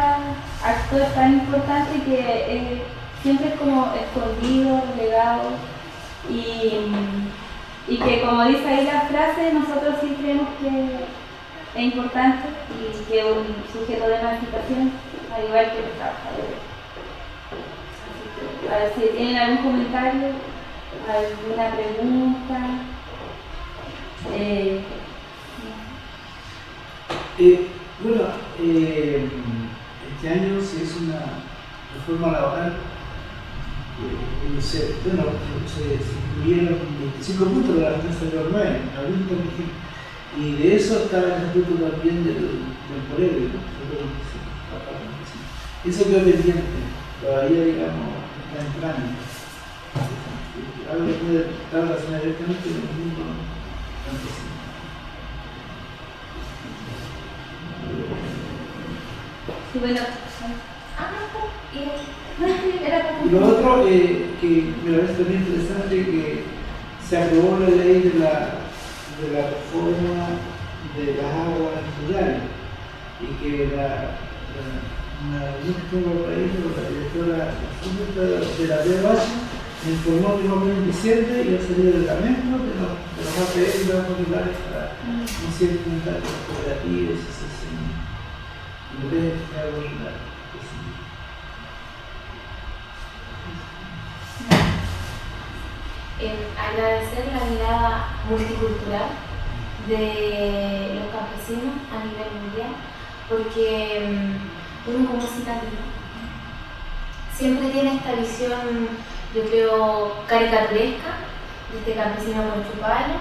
Speaker 1: actor tan importante que siempre es como escondido, relegado y que, como dice ahí la frase, nosotros sí creemos que es importante y que es un sujeto de emancipación, al igual que los trabajadores. A ver si tienen algún comentario, alguna pregunta.
Speaker 6: Bueno, este año se hizo una reforma laboral. Se incluyeron 25 puntos de la alcanza de los 9, y de eso está el estatuto también del Porero, eso quedó pendiente, todavía digamos está en trámite. Algo que puede estar relacionado directamente con el mundo campesino.
Speaker 1: Sí, bueno.
Speaker 6: Y lo otro que me parece también interesante que se aprobó la ley de la reforma de las aguas rurales y que una reunión que tuvo por ahí con la directora de la DBH me informó que más o menos en diciembre iba a salir el reglamento de los APR y los populares para no ser implementar las cooperativas y asociaciones. Y lo que es algo rural.
Speaker 5: Agradecer la mirada multicultural de los campesinos a nivel mundial, porque uno como citadino siempre tiene esta visión, yo creo, caricaturesca de este campesino con chupalla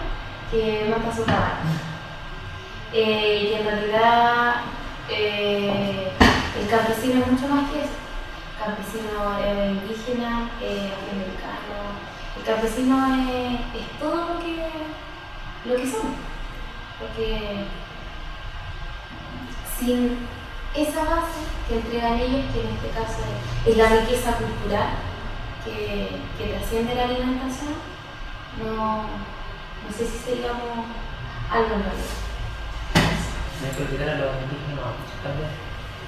Speaker 5: que mata a su caballo. Y en realidad el campesino es mucho más que eso. El campesino indígena, afroamericano. El campesino es todo lo que somos, porque sin esa base que entregan ellos, que en este caso es la riqueza cultural que trasciende la alimentación, no sé si seríamos algo en realidad.
Speaker 4: No hay que olvidar a los indígenas también,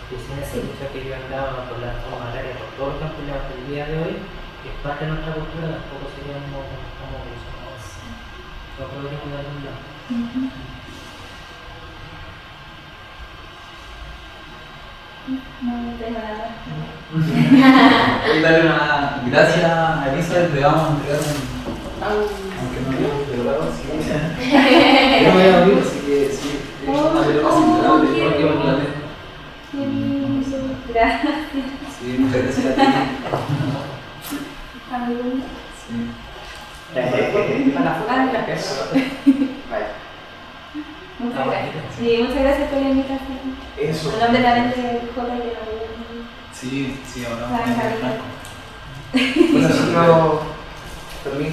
Speaker 4: que sin esa lucha que ellos han dado por la reforma agraria, por todos los campos hasta el día de hoy, que es parte de nuestra cultura, tampoco seríamos como somos. Yo creo que hay algún lado.
Speaker 1: No tengo nada.
Speaker 3: Voy a darle una gracias a Elizabeth, le vamos a entregar aunque no digo, pero claro, sí. Yo no voy a abrir, así que sí, es una pelota singular.
Speaker 1: Gracias.
Speaker 3: Sí, muchas gracias a ti.
Speaker 1: Sí.
Speaker 4: Para fugar
Speaker 1: Muchas gracias. Sí, muchas gracias por la invitación.
Speaker 7: Eso.
Speaker 1: En nombre también de J.
Speaker 3: Sí, hablamos.
Speaker 7: Bueno, nosotros también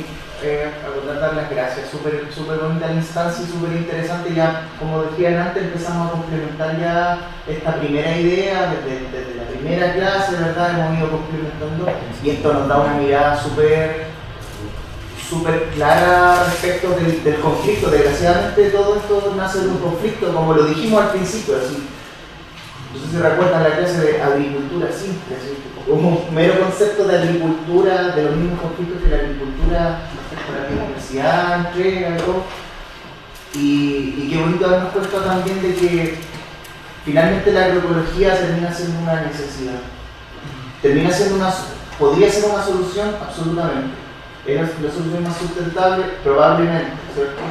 Speaker 7: acordar dar las gracias. Súper bonita la instancia y súper interesante. Ya, como decían antes, empezamos a complementar ya esta primera idea desde la primera clase, ¿verdad? Hemos ido complementando y esto nos da una mirada súper clara respecto del conflicto. Desgraciadamente todo esto nace de un conflicto, como lo dijimos al principio, así. No sé si recuerdan la clase de agricultura simple, así, como un mero concepto de agricultura, de los mismos conflictos que la agricultura con la biodiversidad entrega y todo. Y qué bonito darnos cuenta también de que finalmente la agroecología termina siendo una necesidad. Podría ser una solución, absolutamente. Es la solución más sustentable, probablemente, ¿cierto?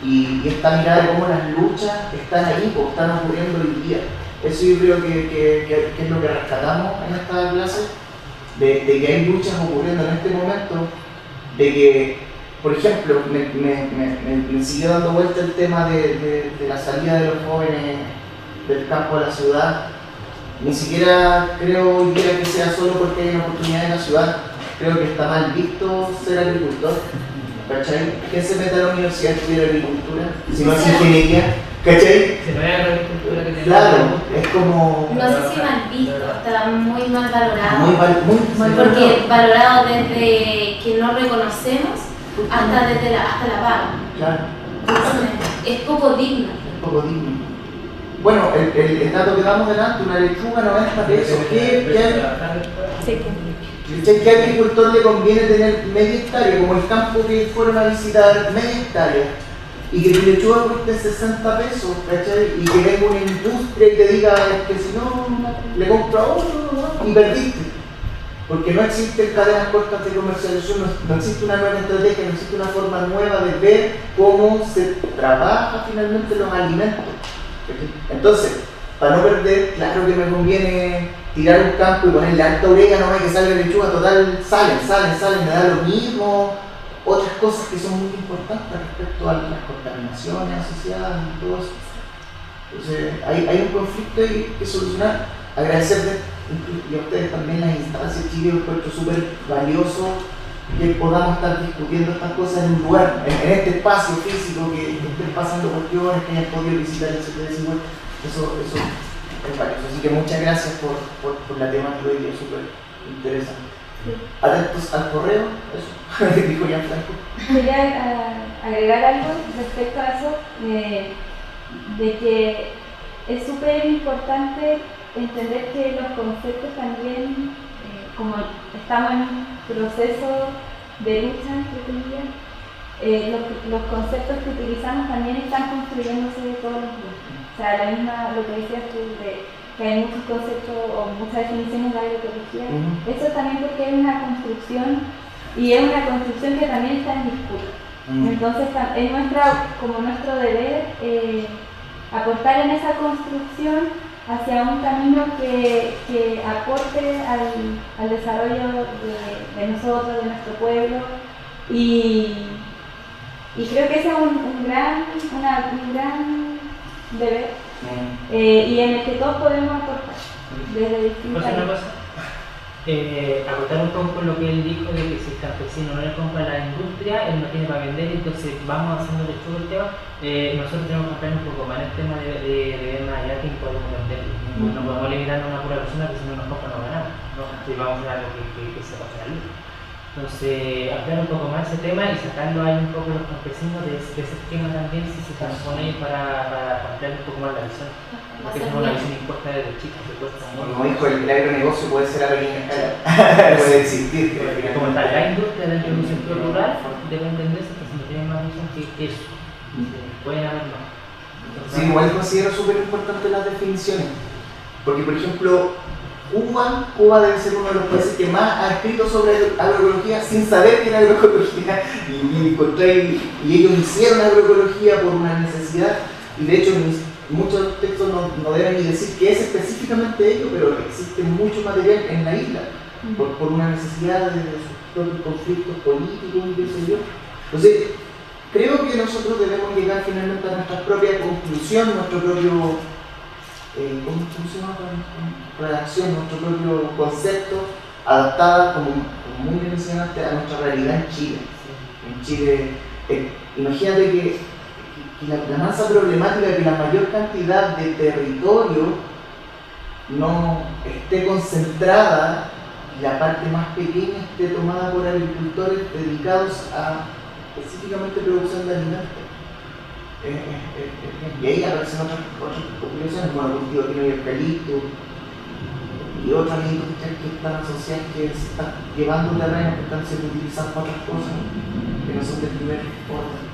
Speaker 7: Y esta mirada de cómo las luchas están ahí, o están ocurriendo hoy día. Eso yo creo que es lo que rescatamos en esta clase, de que hay luchas ocurriendo en este momento, de que, por ejemplo, me siguió dando vuelta el tema de la salida de los jóvenes del campo a la ciudad. Ni siquiera creo hoy día que sea solo porque hay una oportunidad en la ciudad. Creo que está mal visto ser agricultor, ¿cachai? ¿Quién se mete a la universidad a estudiar agricultura? Si no es ingeniería, ¿cachai?
Speaker 4: Si no hay agricultura que tiene.
Speaker 7: Claro, es como...
Speaker 5: No sé si mal visto, está muy mal valorado.
Speaker 7: Muy mal
Speaker 5: porque valorado desde que no reconocemos hasta la paga.
Speaker 7: Claro.
Speaker 5: Entonces, es poco digno.
Speaker 7: Es poco digno. bueno, el dato que damos delante, una lechuga 90 pesos. ¿Qué agricultor le conviene tener media hectárea, como el campo que fueron a visitar, media hectárea? Y que tu lechuga cueste 60 pesos, ¿cachai? Y que venga una industria y te diga que si no, le compro a otro y perdiste. Porque no existen cadenas cortas de comercialización, no existe una nueva estrategia, no existe una forma nueva de ver cómo se trabaja finalmente los alimentos. Entonces, para no perder, claro que me conviene tirar un campo y ponerle alta orégano, que salga lechuga, total, salen, me da lo mismo. Otras cosas que son muy importantes respecto a las contaminaciones asociadas y todo eso. Entonces, hay un conflicto que solucionar. Agradecerles y a ustedes también las instancias, Chile, yo encuentro súper valioso que podamos estar discutiendo estas cosas en un lugar, en este espacio físico, que estén pasando cuestiones, que hayan podido visitar el CTS, eso es valioso. Así que muchas gracias por la temática de hoy, es súper interesante. Atentos al correo, eso, dijo Gianfranco.
Speaker 1: Quería agregar algo respecto a eso, de que es súper importante entender que los conceptos también, como estamos en un proceso de lucha, entre comillas, los conceptos que utilizamos también están construyéndose todos los días. O sea, la misma, lo que decías tú, de que hay muchos conceptos o muchas definiciones de agroecología, eso también porque es una construcción y es una construcción que también está en disputa. Entonces es como nuestro deber aportar en esa construcción hacia un camino que aporte al desarrollo de nosotros, de nuestro pueblo, y creo que ese es un gran deber, y en el que todos podemos aportar desde distintas áreas.
Speaker 4: Aportar un poco con lo que él dijo de que si el campesino no le compra a la industria, él no tiene para vender, entonces vamos haciendo todo el tema. Nosotros tenemos que aprender un poco más en el tema de ver más allá que podemos vender. No podemos limitar a una pura persona que si no nos compra no ganamos, ¿no? Si vamos a hacer algo que se pase a la luz. Entonces, ampliar un poco más ese tema y sacarlo ahí un poco los campesinos de ese esquema también, si se transpone para ampliar un poco más la visión. Porque es una visión impuesta desde chicos, se cuesta mucho.
Speaker 7: Como dijo, el agronegocio puede ser a pequeña escala, puede existir.
Speaker 4: Como está la industria dentro de un sector rural, debe entenderse que si no tienen más visión que eso, pueden haber más.
Speaker 7: Sí, igual considero súper importante las definiciones, porque por ejemplo, Cuba debe ser uno de los países que más ha escrito sobre agroecología sin saber que era agroecología, y ellos hicieron agroecología por una necesidad, y de hecho muchos textos no deben ni decir que es específicamente ello, pero existe mucho material en la isla por una necesidad de sus propios conflictos políticos y qué sé yo. Entonces, creo que nosotros debemos llegar finalmente a nuestra propia conclusión, nuestro propio ¿cómo se llama? Redacción, nuestro propio concepto, adaptada, como muy bien mencionaste, a nuestra realidad en Chile. En Chile, imagínate que la masa problemática, que la mayor cantidad de territorio no esté concentrada y la parte más pequeña esté tomada por agricultores dedicados a específicamente producción de alimentos. Y ahí aparecen otras populaciones, como el cultivo de eucalipto y otras industrias que están asociadas, que se están llevando terrenos, que están siendo utilizados para otras cosas que no son del primer orden.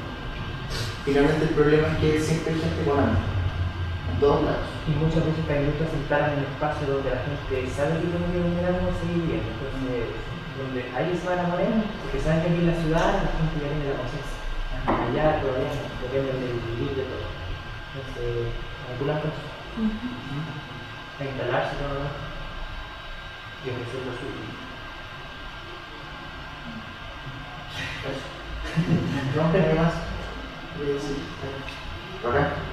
Speaker 7: Finalmente el problema es que siempre hay gente con hambre, en todos lados.
Speaker 4: Y muchas veces las industrias se instalan en un espacio donde la gente sabe que tiene que vender algo y seguir viviendo. Entonces, donde ahí se van a morir, porque saben que aquí en la ciudad la gente ya tiene la conciencia. Allá todavía no, depende del vivir de todo. Entonces, manipular cosas. A instalarse todo y ofrecer lo suyo.
Speaker 7: ¿No? ¿Qué más?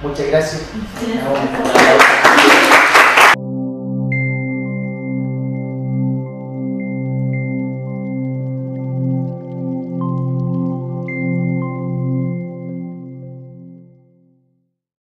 Speaker 7: Muchas gracias.